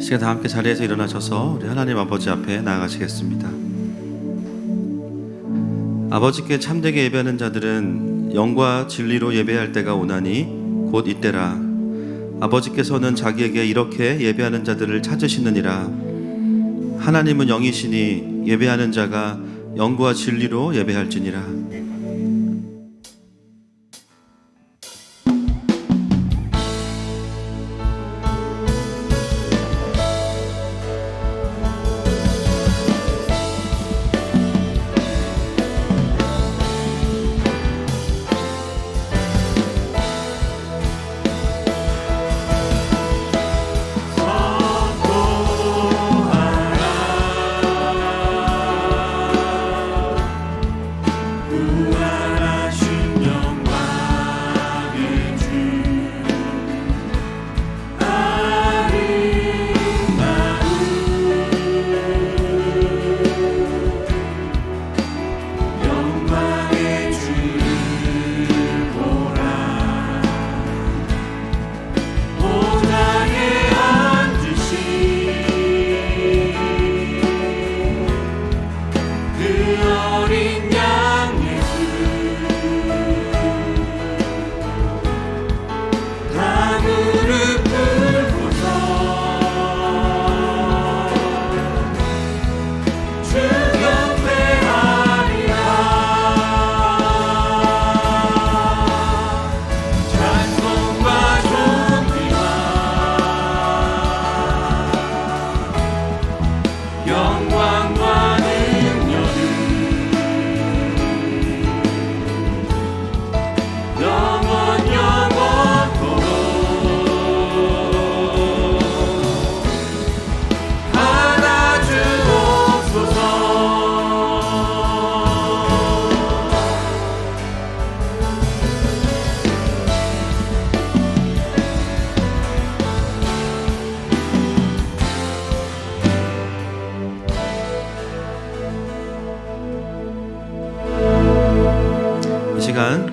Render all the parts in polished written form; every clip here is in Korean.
시간 다 함께 자리에서 일어나셔서 우리 하나님 아버지 앞에 나아가시겠습니다. 아버지께 참되게 예배하는 자들은 영과 진리로 예배할 때가 오나니 곧 이때라. 아버지께서는 자기에게 이렇게 예배하는 자들을 찾으시느니라. 하나님은 영이시니 예배하는 자가 영과 진리로 예배할지니라.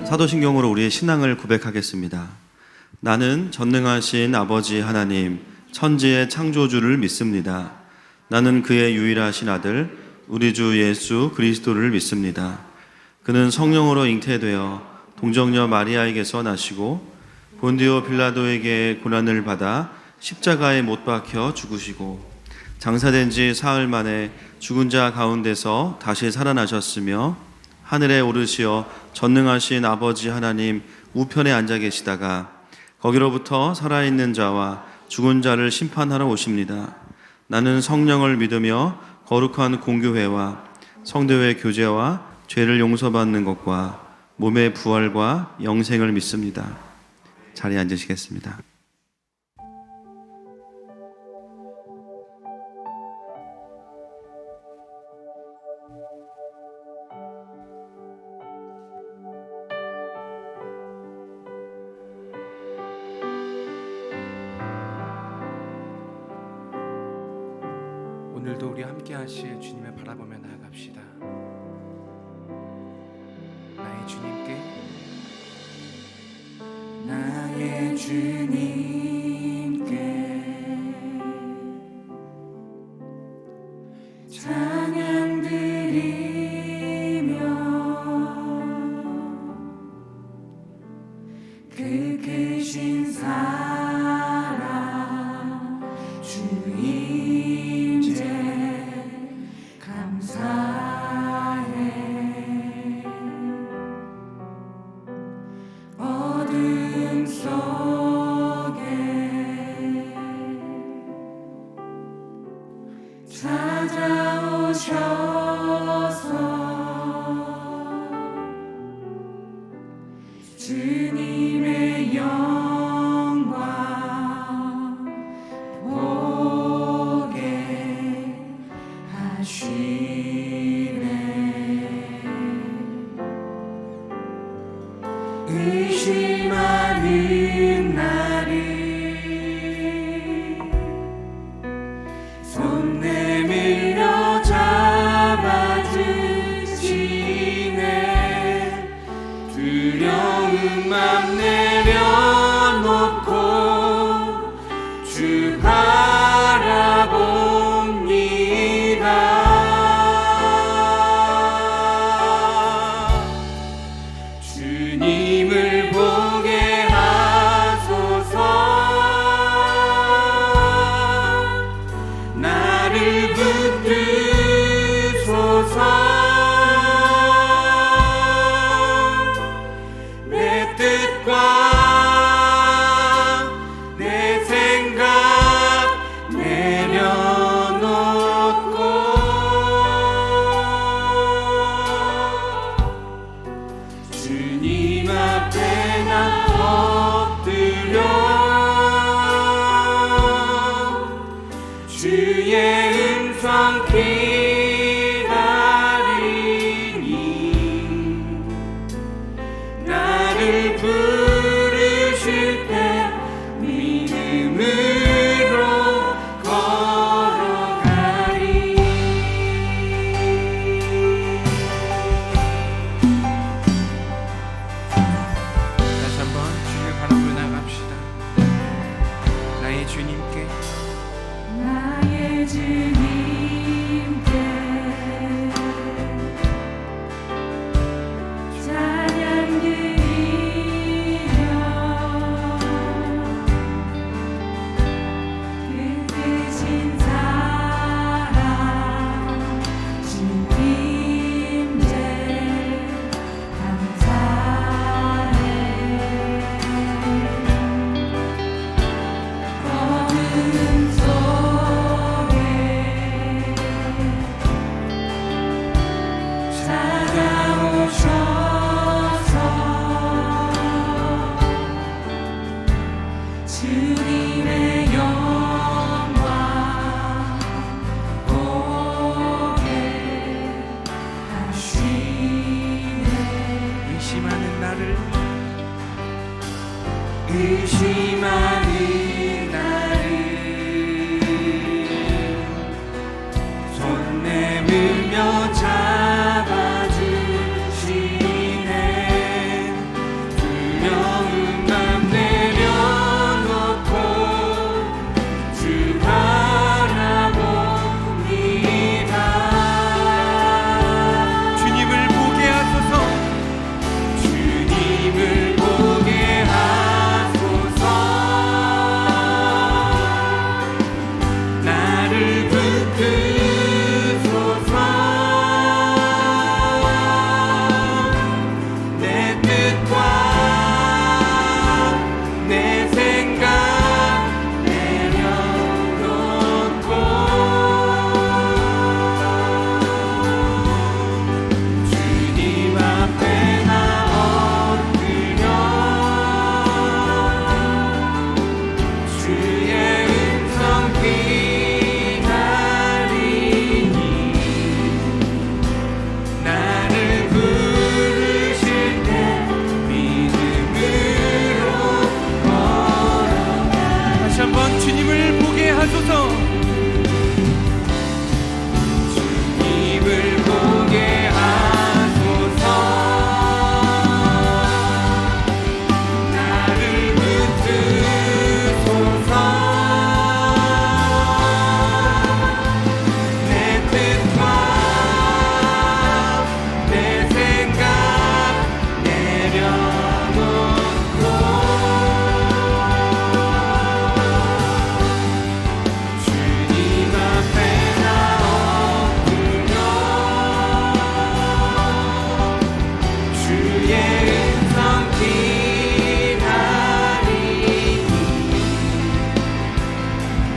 사도신경으로 우리의 신앙을 고백하겠습니다. 나는 전능하신 아버지 하나님, 천지의 창조주를 믿습니다. 나는 그의 유일하신 아들, 우리 주 예수 그리스도를 믿습니다. 그는 성령으로 잉태되어 동정녀 마리아에게서 나시고 본디오 빌라도에게 고난을 받아 십자가에 못 박혀 죽으시고 장사된 지 사흘 만에 죽은 자 가운데서 다시 살아나셨으며 하늘에 오르시어 전능하신 아버지 하나님 우편에 앉아 계시다가 거기로부터 살아있는 자와 죽은 자를 심판하러 오십니다. 나는 성령을 믿으며 거룩한 공교회와 성도의 교제와 죄를 용서받는 것과 몸의 부활과 영생을 믿습니다. 자리에 앉으시겠습니다. 오늘도 우리 함께 하실 주님을 바라보며 나아갑시다. 나의 주님께 나의 주님께 찬양 드리며 그 크신 사랑 주임제 감사해. 어둠 속에 찾아오셔서 주님의 영광 보게 하시네. 의심하는 날이 손 내밀어 잡아주시네. 두려운 맘 내려놓고 주 바라 주님을 보게 하소서. 나를 붙드소서. 내 뜻과 내 생각 내려놓고 주님 앞에 나 엎드려 주의 음성 기다리니 나를 부르실 때 믿음으로 걸어가리. 다시 한번 주님을 바라보며 나갑시다. 나의 주님께 나의 주님께 찬양 드리며 그 크신 사랑 주님께 감사해. 어둠 속에 찾아오셔서 주님의 영광 보게 하시네. 의심하는 나를 손 내밀며 잡아주시네. 두려운 맘 내려놓고 주 바라봅니다. 주님을 보게 하소서. 주님을 보게 하소서. 나를 붙드소서. 내 뜻과 내 생각 내려놓고 주님 앞에 나 엎드려 주의 음성 기다리니 나를 부르실 때 믿음으로 걸어가. 다시 한번 주님을 보게 하소서. 주님을 보게 하소서. 나를 붙드소서. 내 뜻과 내 생각 내려놓고 주님 앞에 나 엎드려 주의 음성 기다리니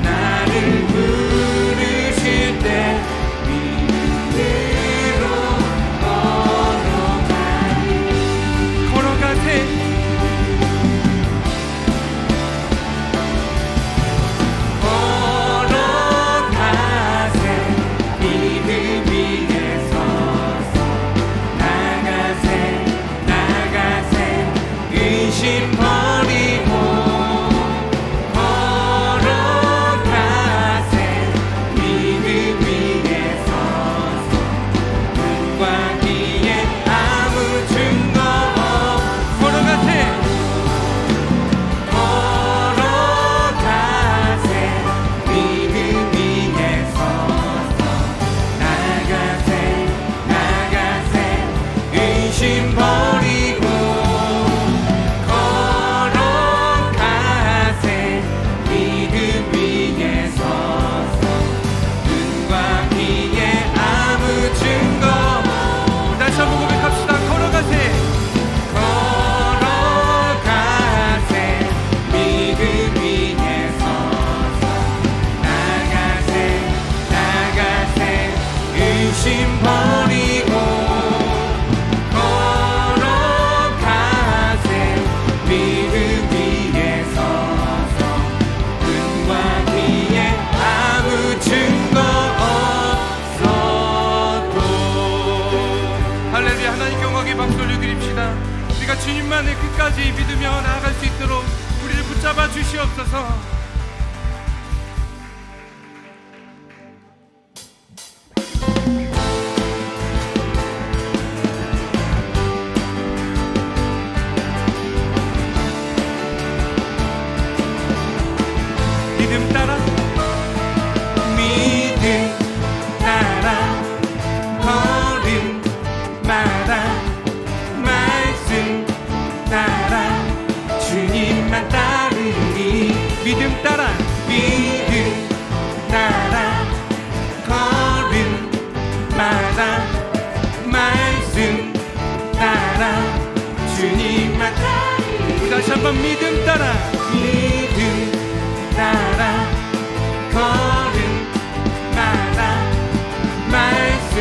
나를 부르실 때 믿음으로 걸어가세. 걸어가세. 믿음 위에 서서 나가세. 나가세. 의심 버리고 걸어가세. 믿음 위에 서서 눈과 귀에 아무 증거 걸어가세. 걸어가세. 믿음 위에 믿으며 나아갈 수 있도록 우리를 붙잡아 주시옵소서. 믿음 따라 걸음마다 말씀 따라 주님만 따르니 믿음 따라 믿음 따라 걸음마다 말씀 따라 주님만 따르니 다시 한번 믿음 따라 믿음 따라 걸음마다 말씀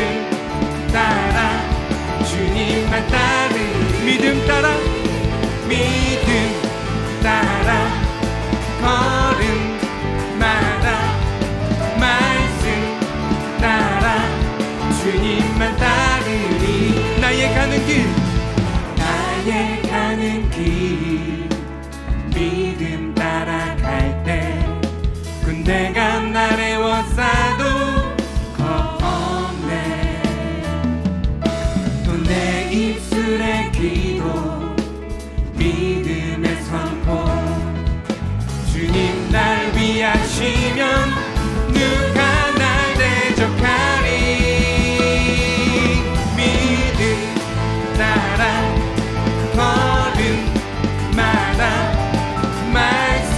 따라 주님만 따르니 믿음 따라 믿음 따라 걸음마다 말씀 따라 주님만 따르니 나의 가는 길 나의 가는 길 믿음 따라갈 때 군대가 날 에워싸도 겁없네 또 내 입술의 기도 믿음의 선포 주님 날 위하시면 누가 날 대적하리 믿음 따라 걸음마다 말씀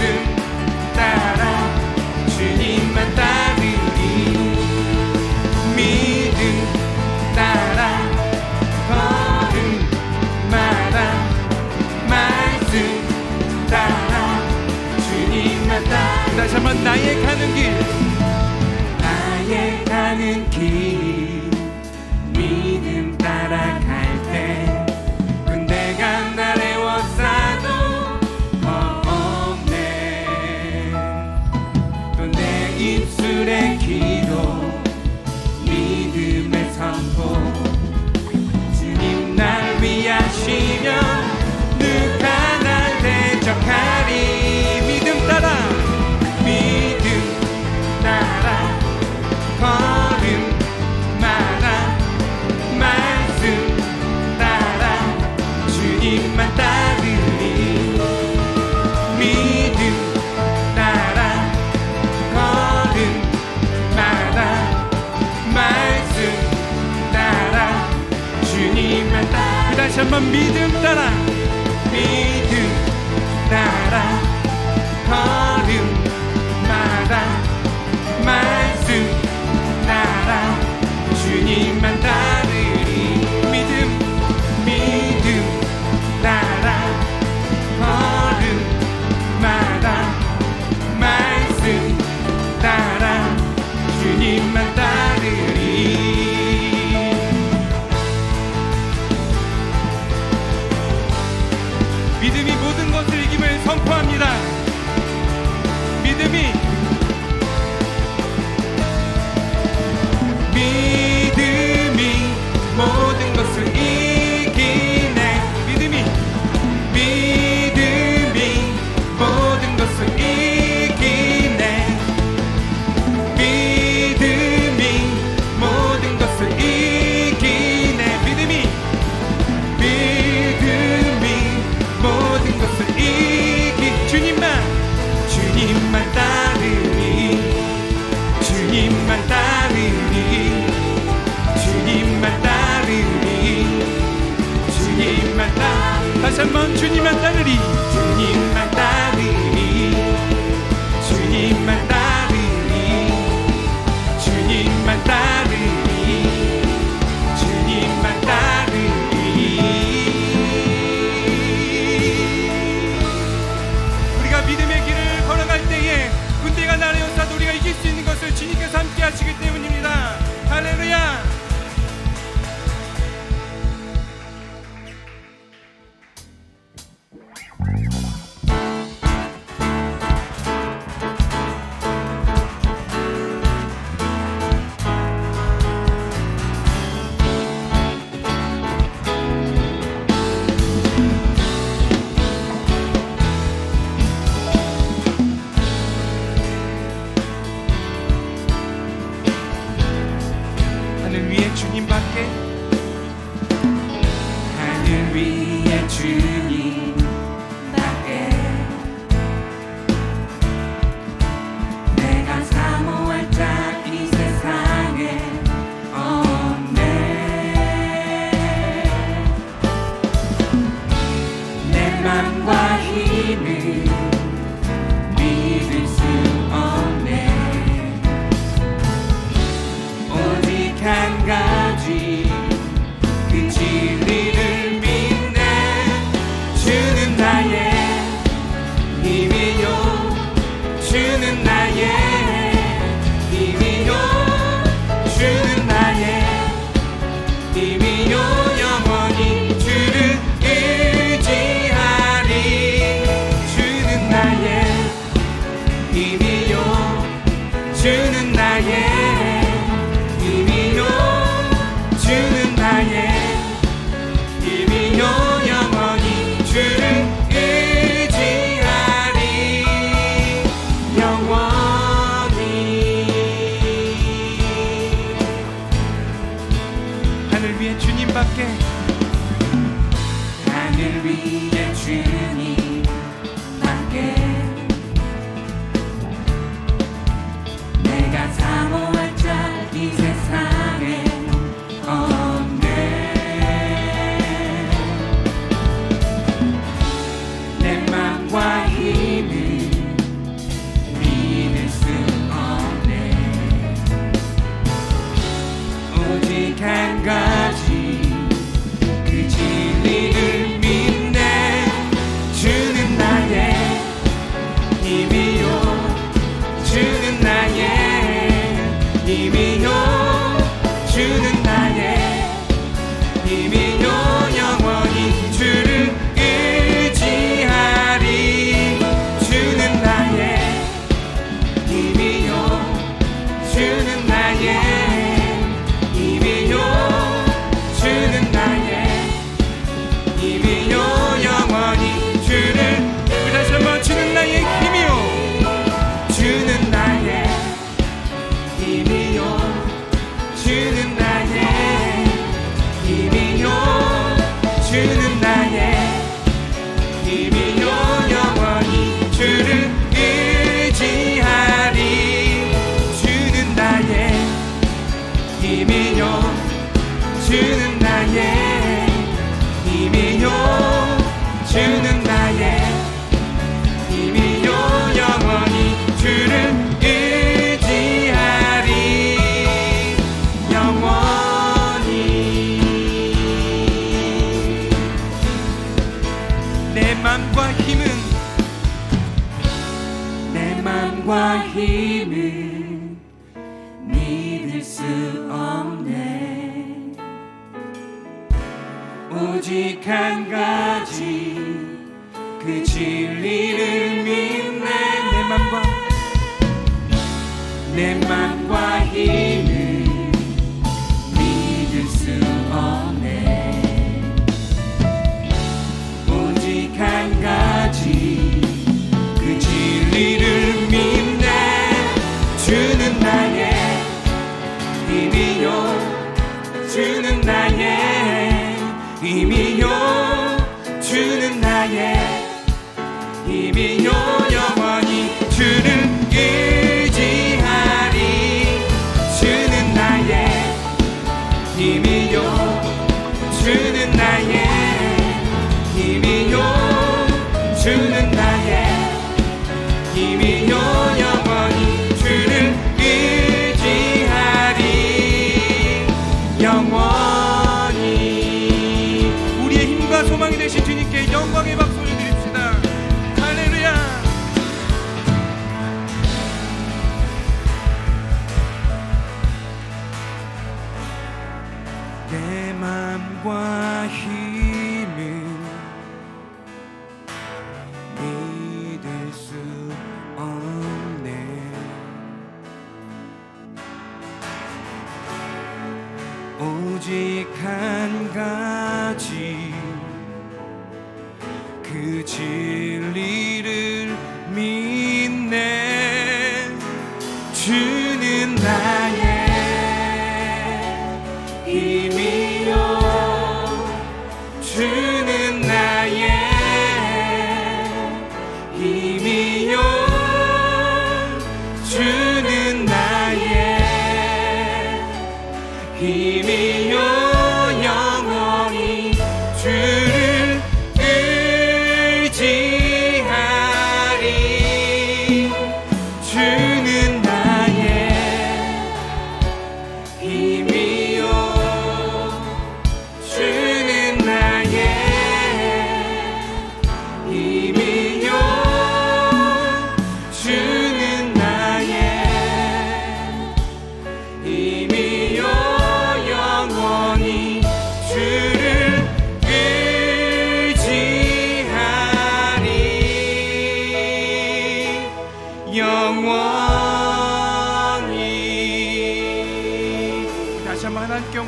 따라 주님만 따르니 믿음 따라 걸음마다 말씀 따라 주님만 따르니 다시 한번 나의 가는 길 나의 가는 길 믿음 따라갈 때 군대가 날 에워싸도 겁없네 또 내 입술의 기도 믿음의 선포 주님 날 위하시면 누가 날 대적하리 믿음 따라 믿음 따라 걸음마다 말씀 따라 주님만 따르니 믿음 따라 걸음마다 말씀 따라 주님만 따르니 다시 한번 믿음 따라 믿음 따라 걸음마다 말씀 따라 주님만 따르니 믿음 따라 걸음마다 말씀 따라 주님만 따르니 믿음이 모든 것을 이김을 선포합니다. 믿음이 모든 것을 이기네 믿음이 모든 것을 이기네 믿음이 모든 것을 이기네 믿음이 모든 것을 이기 주님만 따르니 주님만 따르니 주님만 따르니 주님만 따르니 다시 한번 주님만 따르리 주님만 따르니 주님만 따르니 주님만 따르니 주님만 따르니 우리가 믿음의 길을 걸어갈 때에 군대가 나를 역사도 우리가 이길 수 있는 것을 주님께서 함께 하시기 때문입니다. 할렐루야. 맘과 힘을 믿을 수 없네. 오직 한 가지 그 진리를 믿네. 주는 나의 힘이요 주는 나의 힘이요 주는 나의 힘이요 영원히 주를 의지하리. 주는 나의 힘이요 주는 나의 힘이요 주는 나의 힘이요 영원히 주를 의지하리. 영원히 하늘 위에 주님밖에 하늘 위에 주님밖에 내가 사모할 자 이 세상에 없네. 내 맘과 힘을 믿을 수 없네. 오직 한 가지 그 진리를 믿네. 주는 나의 힘이요 주는 나의 힘이요 주는 나의 힘이요 영원히 주를 의지하리. 주는 나의 힘이요 주는 나의 힘이요 주는 나의 힘이요 영원히 주를. 우리 다시 한번 주는 나의 힘이요 주는 나의 힘이요 주는 나의 힘이요 주는 나의 힘이요 영원히 주를 의지하리. 주는 나의 힘이요 주는 나의 힘이요 주는 나의 힘이요 영원히 주를 의지하리. 영원히 내 맘과 힘은 내 맘과 힘을 믿을 수 없네. 오직 한 가지 그 진리를 믿네. 내 맘과 힘을 믿을 수 없네. 오직 한 가지 그 진리를 믿네. 주는 나의 힘이요 주는 나의 힘이요 주는 나의 힘이요 영원히 주를 의지하리. 주는 나의 힘이요 주는 나의 힘이요 주는 나의 힘이요 영원히 주를 의지하리. 영원히 우리의 힘과 소망이 되신 주님께 영광의 박수를 드립시다. 할렐루야. 내 맘과 힘을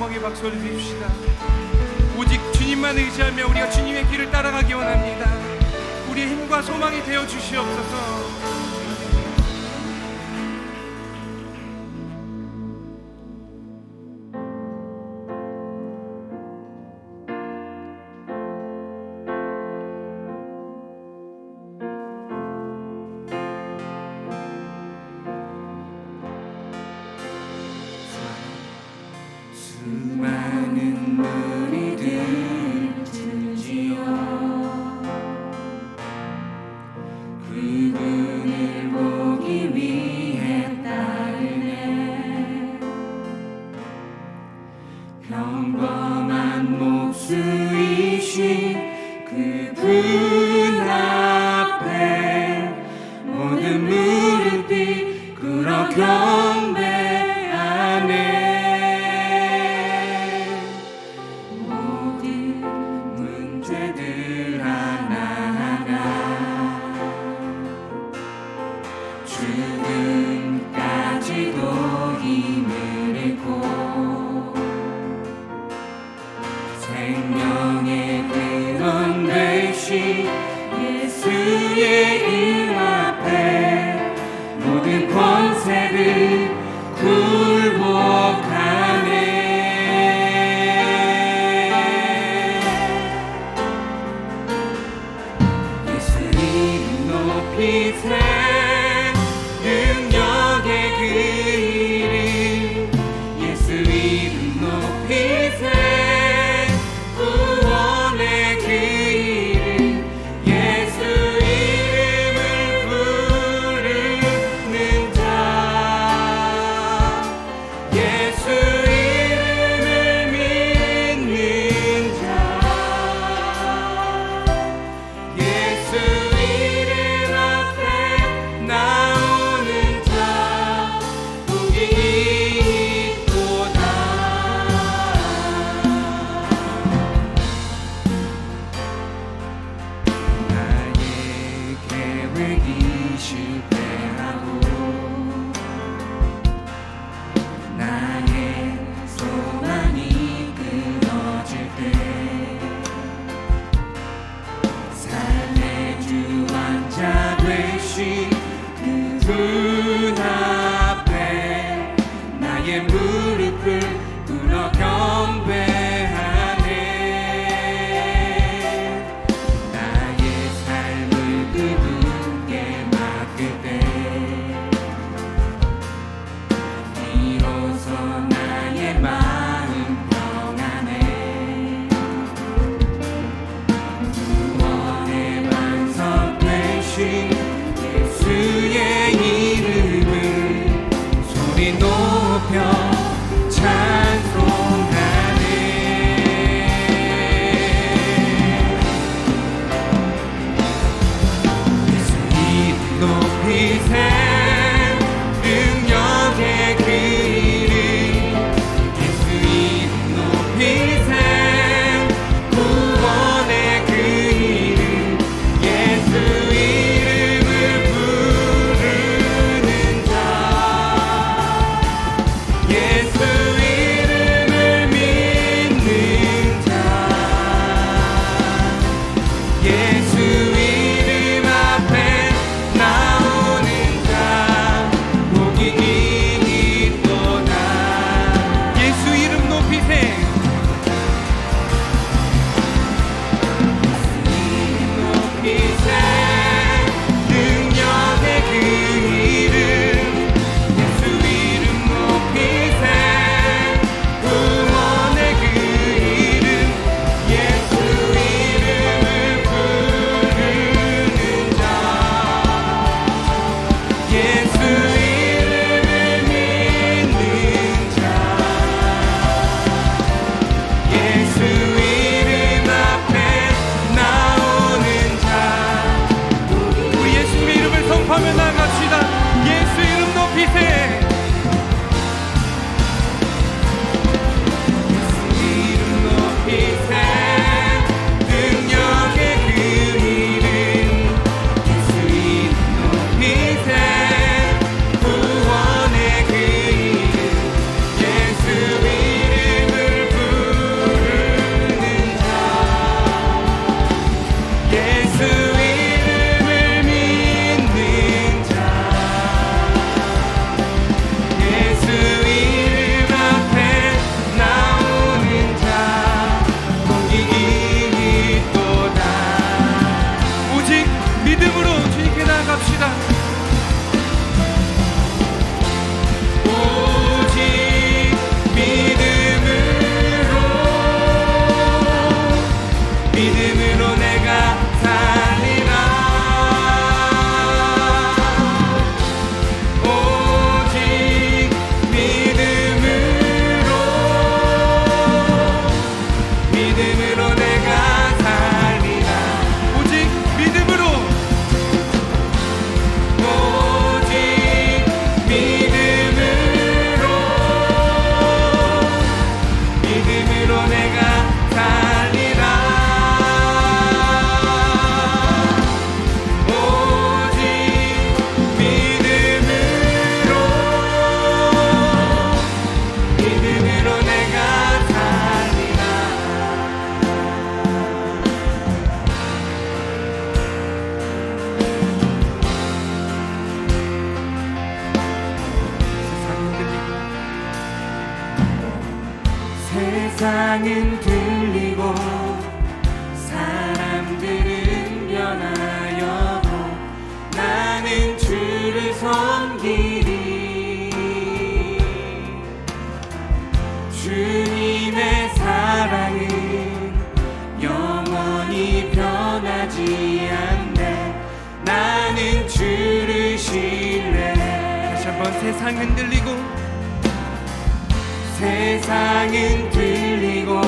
영광의 박수 올려주십시다. 오직 주님만 의지하며 우리가 주님의 길을 따라가기 원합니다. 우리의 힘과 소망이 되어 주시옵소서. 수많은 무리들 들지어 그분을 보기 위해 따르네. 평범한 목수이신 그분 앞에 모든 무릎이 꿇어 경배하네. 문제들 하나하나 죽음까지도 힘을 잃고 생명의 근원 되신 예수의 이름 앞에 모든 권세를 굴복하네. 높이세 능력의 그 이름 예수 이름 높이세 구원의 그 이름 예수 이름을 부르는 자 예수 이름을 믿는 자 예수 나오는 자 복이 있도다. 나의 계획이 실패하고 나의 소망이 끊어질 때 삶의 주관자 되신 그분 앞에 나의 무릎을 꿇어 경배하네. 나의 삶을 그분께 맡길 때 비로소 나의 마음 평안해. 구원의 반석 되신 예수의 이름을 소리 높여 찬송하네. 예수 이름 높이세 능력의 그 이름 예수 이름 높이세 구원의 그 이름 예수 이름을 부르는 자 예수 이름을 믿는 자 예수 이름 앞에 나오는 자 복이 있도다. 예수 이름 높이세 높이세 능력의 그 이름 예수 이름 높이세 구원의 그 이름 예수 이름을 부르는 자 예수 이름을 믿는 자 예수 이름 앞에 나오는 자 합시다. 오직 믿음으로 내가 살리라. 오직 믿음으로 내가 살리라. 오직 믿음으로 오직 믿음으로 내가 살리라. 믿음으로 내가 살리라. 세상은 들리고 사람들은 변하여도 나는 주를 섬기리. 주님의 사랑은 영원히 변하지 않네. 나는 주를 신뢰해. 다시 한번 세상은 들리고 세상은 들리고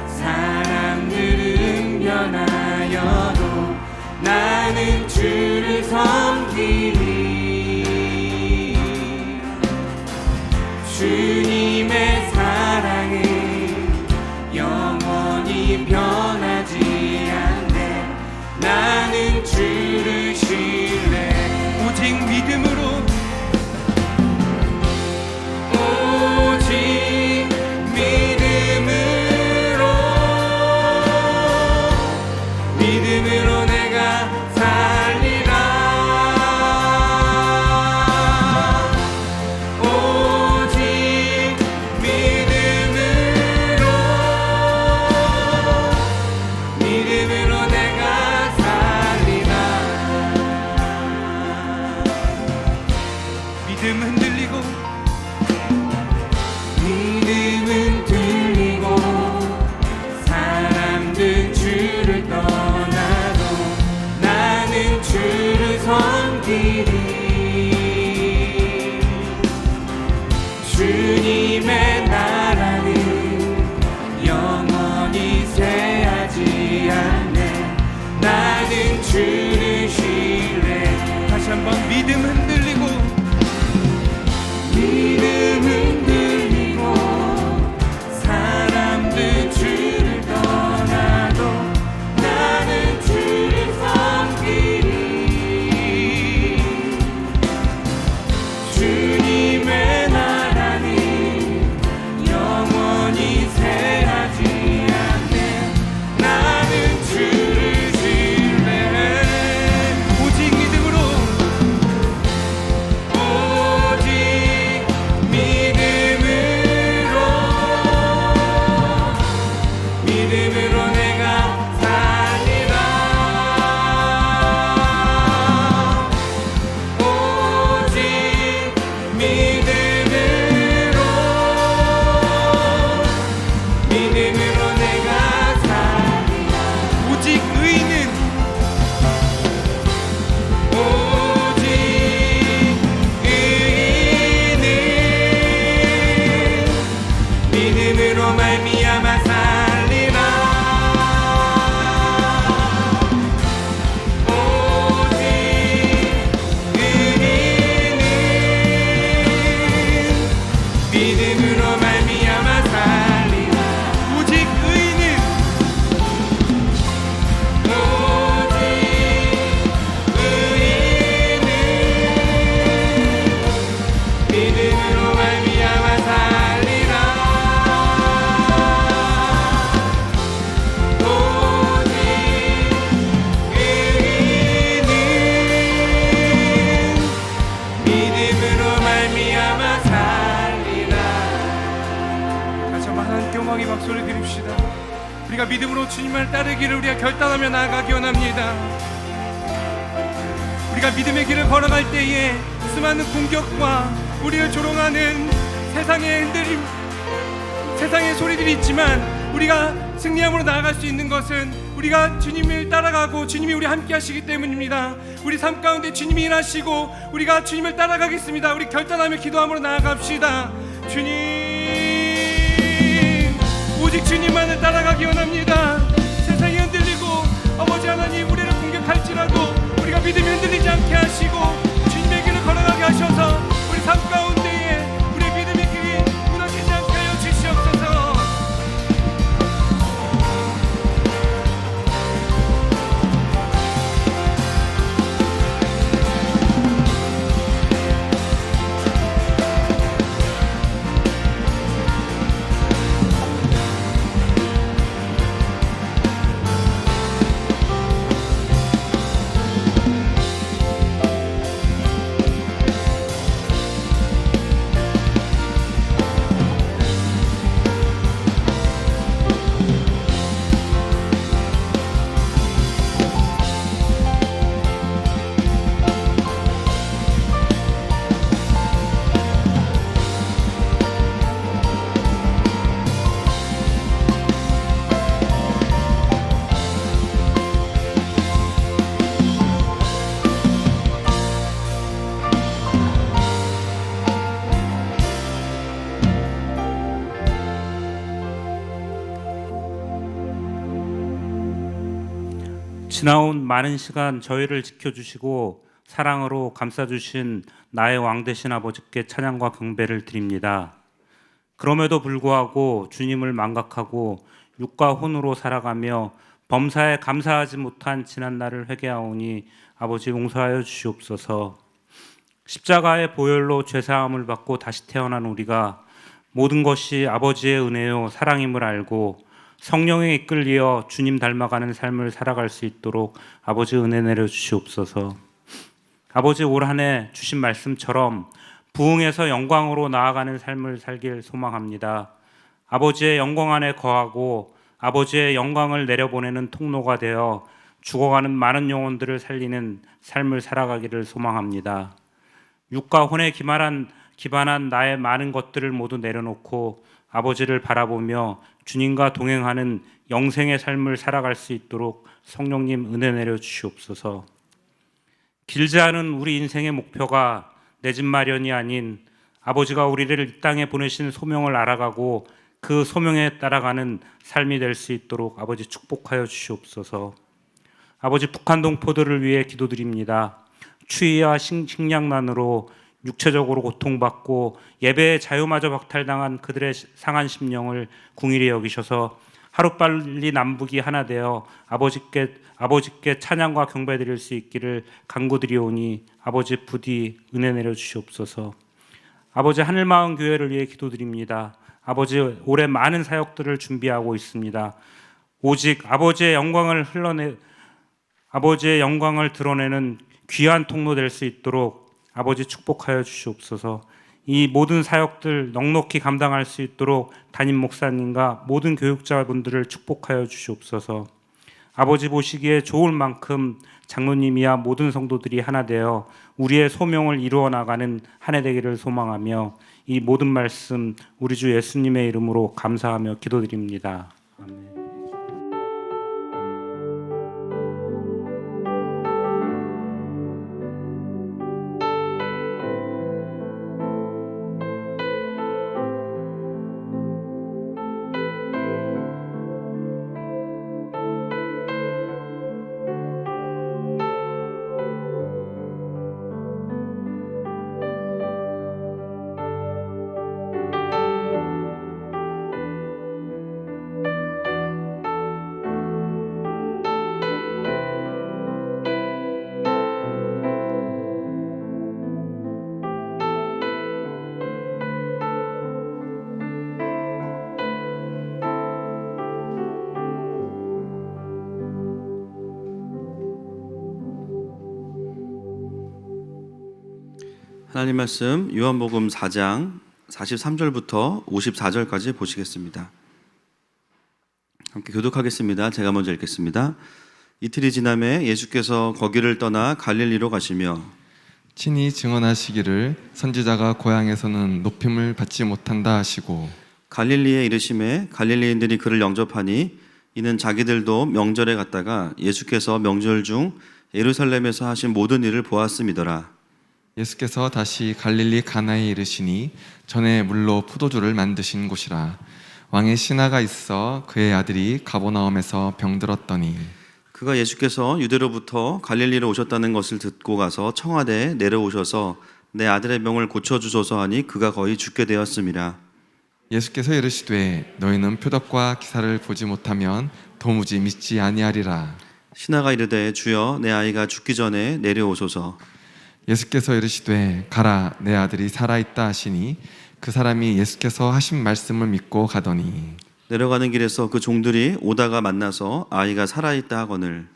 사람들은 변하여도 나는 주를 섬기리. 주님의 사랑은 영원히 변하지 않네. 나는 주를 신뢰. 오직 믿음으로 오직 믿음으로 내가 살리라. 오직 믿음으로 내가 살리라. 믿음은 들리고 믿음은 들리고 사람들 주를 떠나도 나는 주를 섬기리. 주님의 나라는 영원히 쇠하지 않네. 나는 주를 신뢰. 다시 한번 믿음은 들리고 믿음은 들리고 사람들 주를 떠나도 나는 주를 섬기리. 주님의 나라는 영원히 쇠하지 않네. 나는 주를 신뢰해. 오직 믿음으로 오직 믿음으로 내가 살리라. 오직 믿음으로 내가 살리라. 오직 의인은 오직 의인은 믿음으로 말미암아 살리라. 오직 의인은 믿음으로 말미암아 살리라. 오직 의인은 오직 의인은 믿음으로 말미암아 살리라. 오직 의인은 믿음으로 말미암아 살리라. 다시 한번 하나님께 영광의 박수를 드립시다. 우리가 믿음으로 주님을 따르기를 우리가 결단하며 나아가기 원합니다. 우리가 우리가 믿음의 길을 걸어갈 때에 수많은 공격과 우리를 조롱하는 세상의 흔들림, 세상의 소리들이 있지만 우리가 승리함으로 나아갈 수 있는 것은 우리가 주님을 따라가고 주님이 우리 함께 하시기 때문입니다. 우리 삶 가운데 주님이 일하시고 우리가 주님을 따라가겠습니다. 우리 결단하며 기도함으로 나아갑시다. 주님, 오직 주님만을 따라가기 원합니다. 세상이 흔들리고 아버지 하나님 우리를 공격할지라도 우리가 믿음이 흔들리지 않게 하시고 주님의 길을 걸어가게 하셔서 우리 삶 가운데에 우리의 믿음의 길이 무너지지 않게 하여 주시옵소서. 지나온 많은 시간 저희를 지켜주시고 사랑으로 감싸주신 나의 왕 되신 아버지께 찬양과 경배를 드립니다. 그럼에도 불구하고 주님을 망각하고 육과 혼으로 살아가며 범사에 감사하지 못한 지난 날을 회개하오니 아버지 용서하여 주시옵소서. 십자가의 보혈로 죄사함을 받고 다시 태어난 우리가 모든 것이 아버지의 은혜요 사랑임을 알고 성령에 이끌리어 주님 닮아가는 삶을 살아갈 수 있도록 아버지 은혜 내려 주시옵소서. 아버지 올 한 해 주신 말씀처럼 부흥에서 영광으로 나아가는 삶을 살길 소망합니다. 아버지의 영광 안에 거하고 아버지의 영광을 내려보내는 통로가 되어 죽어가는 많은 영혼들을 살리는 삶을 살아가기를 소망합니다. 육과 혼에 기반한 나의 많은 것들을 모두 내려놓고 아버지를 바라보며 주님과 동행하는 영생의 삶을 살아갈 수 있도록 성령님 은혜 내려 주시옵소서. 길지 않은 우리 인생의 목표가 내 집 마련이 아닌 아버지가 우리를 이 땅에 보내신 소명을 알아가고 그 소명에 따라가는 삶이 될 수 있도록 아버지 축복하여 주시옵소서. 아버지 북한 동포들을 위해 기도드립니다. 추위와 식량난으로 육체적으로 고통받고 예배의 자유마저 박탈당한 그들의 상한 심령을 궁일히 여기셔서 하루빨리 남북이 하나 되어 아버지께 찬양과 경배드릴 수 있기를 간구드리오니 아버지 부디 은혜 내려 주시옵소서. 아버지 하늘마을 교회를 위해 기도드립니다. 아버지 올해 많은 사역들을 준비하고 있습니다. 오직 아버지의 영광을 드러내는 귀한 통로 될 수 있도록 아버지 축복하여 주시옵소서. 이 모든 사역들 넉넉히 감당할 수 있도록 담임 목사님과 모든 교육자분들을 축복하여 주시옵소서. 아버지 보시기에 좋을 만큼 장로님이야 모든 성도들이 하나 되어 우리의 소명을 이루어 나가는 한 해 되기를 소망하며 이 모든 말씀 우리 주 예수님의 이름으로 감사하며 기도드립니다. 아멘. 하나님 말씀 요한복음 4장 43절부터 54절까지 보시겠습니다. 함께 교독하겠습니다. 제가 먼저 읽겠습니다. 이틀이 지남에 예수께서 거기를 떠나 갈릴리로 가시며 친히 증언하시기를 선지자가 고향에서는 높임을 받지 못한다 하시고 갈릴리에 이르심에 갈릴리인들이 그를 영접하니 이는 자기들도 명절에 갔다가 예수께서 명절 중 예루살렘에서 하신 모든 일을 보았음이더라. 예수께서 다시 갈릴리 가나에 이르시니 전에 물로 포도주를 만드신 곳이라. 왕의 신하가 있어 그의 아들이 가버나움에서 병들었더니 그가 예수께서 유대로부터 갈릴리로 오셨다는 것을 듣고 가서 청하되 내려오셔서 내 아들의 병을 고쳐주소서 하니 그가 거의 죽게 되었음이라. 예수께서 이르시되 너희는 표적과 기사를 보지 못하면 도무지 믿지 아니하리라. 신하가 이르되 주여 내 아이가 죽기 전에 내려오소서. 예수께서 이르시되 가라 내 아들이 살아있다 하시니 그 사람이 예수께서 하신 말씀을 믿고 가더니 내려가는 길에서 그 종들이 오다가 만나서 아이가 살아있다 하거늘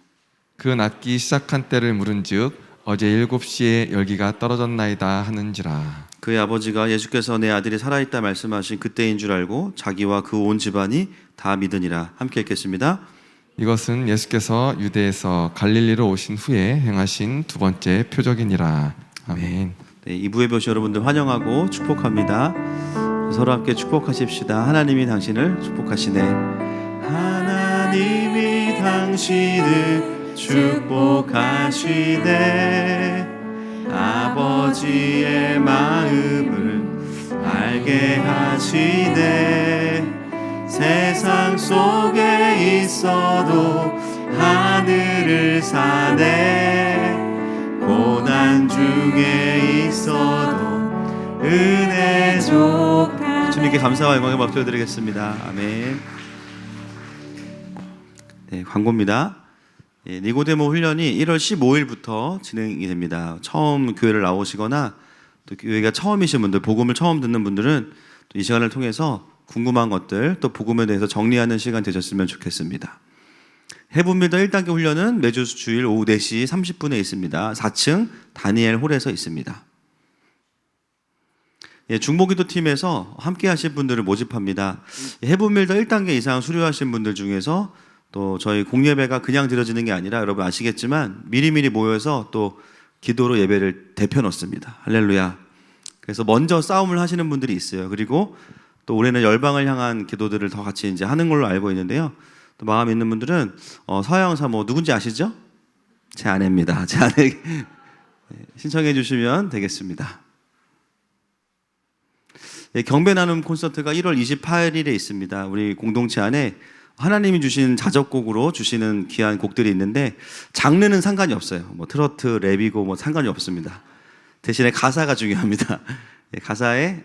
그 낫기 시작한 때를 물은즉 어제 7시에 열기가 떨어졌나이다 하는지라. 그의 아버지가 예수께서 내 아들이 살아있다 말씀하신 그때인 줄 알고 자기와 그 온 집안이 다 믿으니라. 함께 읽겠습니다. 이것은 예수께서 유대에서 갈릴리로 오신 후에 행하신 두 번째 표적이니라. 아멘. 네, 2부에 뵈신 여러분들 환영하고 축복합니다. 서로 함께 축복하십시다. 하나님이 당신을 축복하시네. 하나님이 당신을 축복하시네. 아버지의 마음을 알게 하시네. 세상 속에 있어도 하늘을 사네. 고난 중에 있어도 은혜 줘. 주님께 감사와 영광의 박수 드리겠습니다. 아멘. 네, 광고입니다. 예, 니고데모 훈련이 1월 15일부터 진행이 됩니다. 처음 교회를 나오시거나 또 교회가 처음이신 분들, 복음을 처음 듣는 분들은 또 이 시간을 통해서 궁금한 것들 또 복음에 대해서 정리하는 시간 되셨으면 좋겠습니다. 헤븐빌더 1단계 훈련은 매주 주일 오후 4시 30분에 있습니다. 4층 다니엘 홀에서 있습니다. 예, 중보기도팀에서 함께 하실 분들을 모집합니다. 헤븐빌더 1단계 이상 수료하신 분들 중에서 또 저희 공예배가 그냥 드려지는 게 아니라 여러분 아시겠지만 미리미리 모여서 또 기도로 예배를 대표 놓습니다. 할렐루야. 그래서 먼저 싸움을 하시는 분들이 있어요. 그리고 또 올해는 열방을 향한 기도들을 더 같이 이제 하는 걸로 알고 있는데요. 또 마음 있는 분들은 서영 사모 누군지 아시죠? 제 아내입니다. 제 아내 신청해 주시면 되겠습니다. 예, 경배 나눔 콘서트가 1월 28일에 있습니다. 우리 공동체 안에 하나님이 주신 자작곡으로 주시는 귀한 곡들이 있는데 장르는 상관이 없어요. 뭐 트로트, 랩이고 뭐 상관이 없습니다. 대신에 가사가 중요합니다. 예, 가사에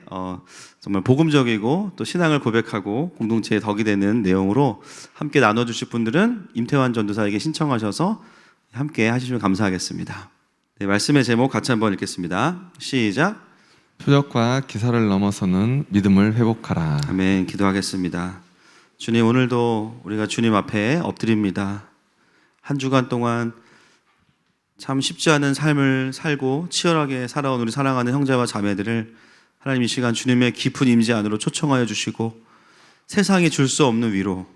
정말 복음적이고 또 신앙을 고백하고 공동체에 덕이 되는 내용으로 함께 나눠주실 분들은 임태환 전도사에게 신청하셔서 함께 하시면 감사하겠습니다. 네, 말씀의 제목 같이 한번 읽겠습니다. 시작. 표적과 기사를 넘어서는 믿음을 회복하라. 아멘. 기도하겠습니다. 주님, 오늘도 우리가 주님 앞에 엎드립니다. 한 주간 동안 참 쉽지 않은 삶을 살고 치열하게 살아온 우리 사랑하는 형제와 자매들을 하나님 이 시간 주님의 깊은 임재 안으로 초청하여 주시고 세상이 줄 수 없는 위로,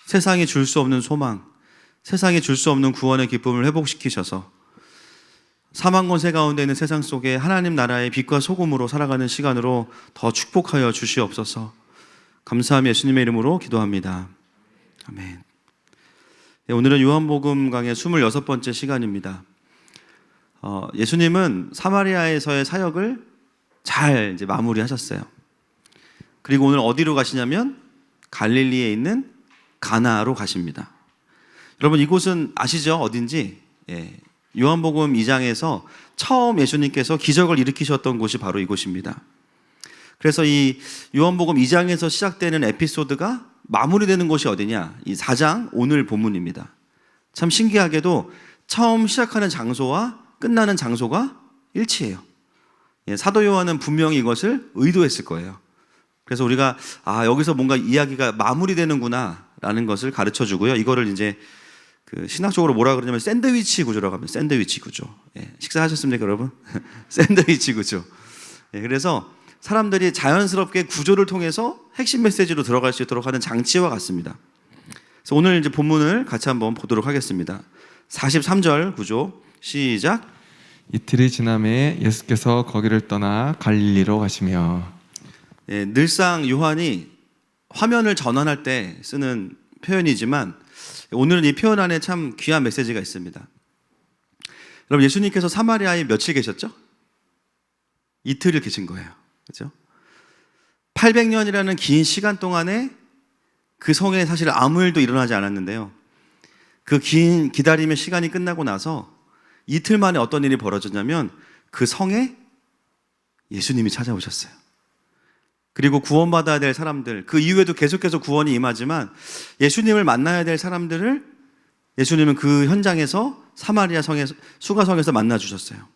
세상이 줄 수 없는 소망, 세상이 줄 수 없는 구원의 기쁨을 회복시키셔서 사망 권세 가운데 있는 세상 속에 하나님 나라의 빛과 소금으로 살아가는 시간으로 더 축복하여 주시옵소서. 감사하며 예수님의 이름으로 기도합니다. 아멘. 네, 오늘은 요한복음 강의 26번째 시간입니다. 예수님은 사마리아에서의 사역을 잘 이제 마무리하셨어요. 그리고 오늘 어디로 가시냐면 갈릴리에 있는 가나로 가십니다. 여러분 이곳은 아시죠? 어딘지? 예, 요한복음 2장에서 처음 예수님께서 기적을 일으키셨던 곳이 바로 이곳입니다. 그래서 이 요한복음 2장에서 시작되는 에피소드가 마무리되는 곳이 어디냐? 이 4장 오늘 본문입니다. 참 신기하게도 처음 시작하는 장소와 끝나는 장소가 일치해요. 예, 사도 요한은 분명히 이것을 의도했을 거예요. 그래서 우리가 여기서 뭔가 이야기가 마무리되는구나 라는 것을 가르쳐 주고요. 이거를 이제 그 신학적으로 뭐라 그러냐면 샌드위치 구조라고 합니다. 샌드위치 구조. 예, 식사하셨습니까 여러분? 샌드위치 구조. 예, 그래서 사람들이 자연스럽게 구조를 통해서 핵심 메시지로 들어갈 수 있도록 하는 장치와 같습니다. 그래서 오늘 이제 본문을 같이 한번 보도록 하겠습니다. 43절 구조 시작. 이틀이 지남에 예수께서 거기를 떠나 갈릴리로 가시며. 예, 늘상 요한이 화면을 전환할 때 쓰는 표현이지만 오늘은 이 표현 안에 참 귀한 메시지가 있습니다. 여러분, 예수님께서 사마리아에 며칠 계셨죠? 이틀을 계신 거예요. 그렇죠? 800년이라는 긴 시간 동안에 그 성에 사실 아무 일도 일어나지 않았는데요. 그 긴 기다림의 시간이 끝나고 나서 이틀 만에 어떤 일이 벌어졌냐면 그 성에 예수님이 찾아오셨어요. 그리고 구원받아야 될 사람들, 그 이후에도 계속해서 구원이 임하지만 예수님을 만나야 될 사람들을 예수님은 그 현장에서 사마리아 성에서, 수가성에서 만나주셨어요.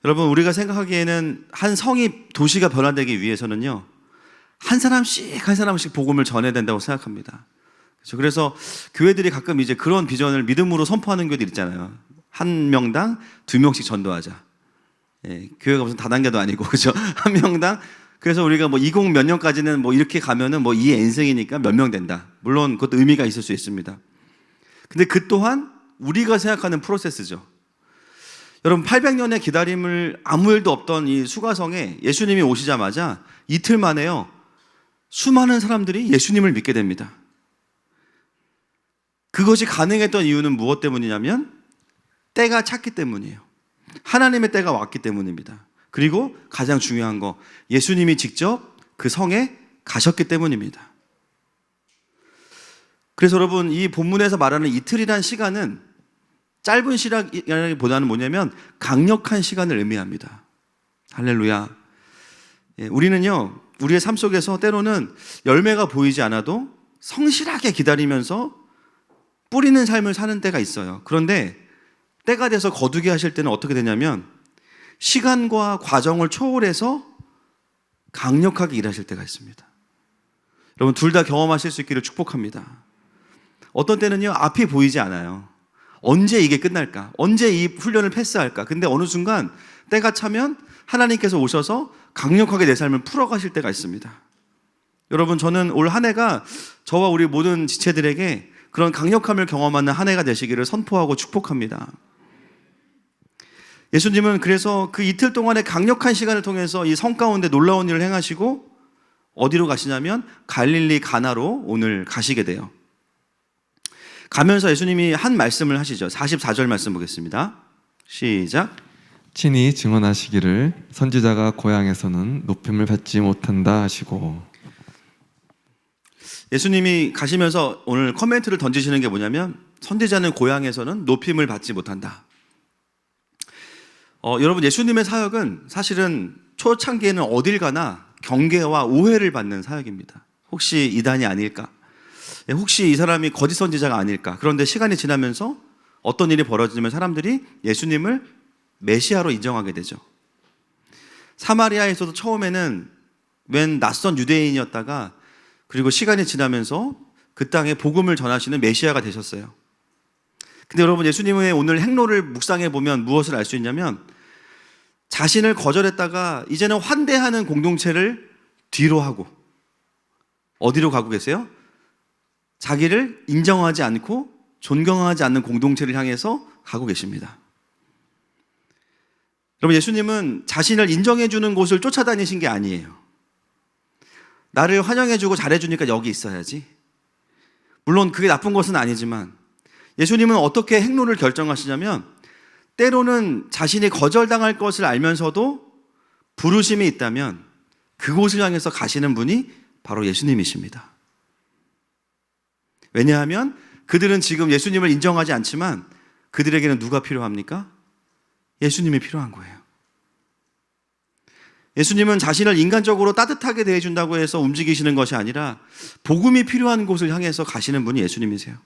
여러분, 우리가 생각하기에는 한 성이, 도시가 변화되기 위해서는요, 한 사람씩 복음을 전해야 된다고 생각합니다. 그래서 교회들이 가끔 이제 그런 비전을 믿음으로 선포하는 교회들 있잖아요. 한 명당 2명씩 전도하자. 예, 교회가 무슨 다단계도 아니고, 그죠? 한 명당. 그래서 우리가 뭐 20 몇 년까지는 뭐 이렇게 가면은 뭐 이 N생이니까 몇 명 된다. 물론 그것도 의미가 있을 수 있습니다. 근데 그 또한 우리가 생각하는 프로세스죠. 여러분, 800년의 기다림을 아무 일도 없던 이 수가성에 예수님이 오시자마자 이틀 만에요, 수많은 사람들이 예수님을 믿게 됩니다. 그것이 가능했던 이유는 무엇 때문이냐면 때가 찼기 때문이에요. 하나님의 때가 왔기 때문입니다. 그리고 가장 중요한 거, 예수님이 직접 그 성에 가셨기 때문입니다. 그래서 여러분, 이 본문에서 말하는 이틀이란 시간은 짧은 시간보다는 뭐냐면 강력한 시간을 의미합니다. 할렐루야. 예, 우리는요, 우리의 삶 속에서 때로는 열매가 보이지 않아도 성실하게 기다리면서 뿌리는 삶을 사는 때가 있어요. 그런데 때가 돼서 거두게 하실 때는 어떻게 되냐면 시간과 과정을 초월해서 강력하게 일하실 때가 있습니다. 여러분, 둘 다 경험하실 수 있기를 축복합니다. 어떤 때는요, 앞이 보이지 않아요. 언제 이게 끝날까? 언제 이 훈련을 패스할까? 근데 어느 순간 때가 차면 하나님께서 오셔서 강력하게 내 삶을 풀어가실 때가 있습니다. 여러분, 저는 올 한 해가 저와 우리 모든 지체들에게 그런 강력함을 경험하는 한 해가 되시기를 선포하고 축복합니다. 예수님은 그래서 그 이틀 동안의 강력한 시간을 통해서 이 성 가운데 놀라운 일을 행하시고 어디로 가시냐면 갈릴리 가나로 오늘 가시게 돼요. 가면서 예수님이 한 말씀을 하시죠. 44절 말씀 보겠습니다. 시작. 친히 증언하시기를 선지자가 고향에서는 높임을 받지 못한다 하시고. 예수님이 가시면서 오늘 코멘트를 던지시는 게 뭐냐면 선지자는 고향에서는 높임을 받지 못한다. 여러분, 예수님의 사역은 사실은 초창기에는 어딜 가나 경계와 오해를 받는 사역입니다. 혹시 이단이 아닐까? 혹시 이 사람이 거짓 선지자가 아닐까? 그런데 시간이 지나면서 어떤 일이 벌어지면 사람들이 예수님을 메시아로 인정하게 되죠. 사마리아에서도 처음에는 웬 낯선 유대인이었다가 그리고 시간이 지나면서 그 땅에 복음을 전하시는 메시아가 되셨어요. 근데 여러분, 예수님의 오늘 행로를 묵상해 보면 무엇을 알 수 있냐면 자신을 거절했다가 이제는 환대하는 공동체를 뒤로 하고 어디로 가고 계세요? 자기를 인정하지 않고 존경하지 않는 공동체를 향해서 가고 계십니다. 여러분, 예수님은 자신을 인정해주는 곳을 쫓아다니신 게 아니에요. 나를 환영해주고 잘해주니까 여기 있어야지. 물론 그게 나쁜 것은 아니지만 예수님은 어떻게 행로를 결정하시냐면 때로는 자신이 거절당할 것을 알면서도 부르심이 있다면 그곳을 향해서 가시는 분이 바로 예수님이십니다. 왜냐하면 그들은 지금 예수님을 인정하지 않지만 그들에게는 누가 필요합니까? 예수님이 필요한 거예요. 예수님은 자신을 인간적으로 따뜻하게 대해준다고 해서 움직이시는 것이 아니라 복음이 필요한 곳을 향해서 가시는 분이 예수님이세요.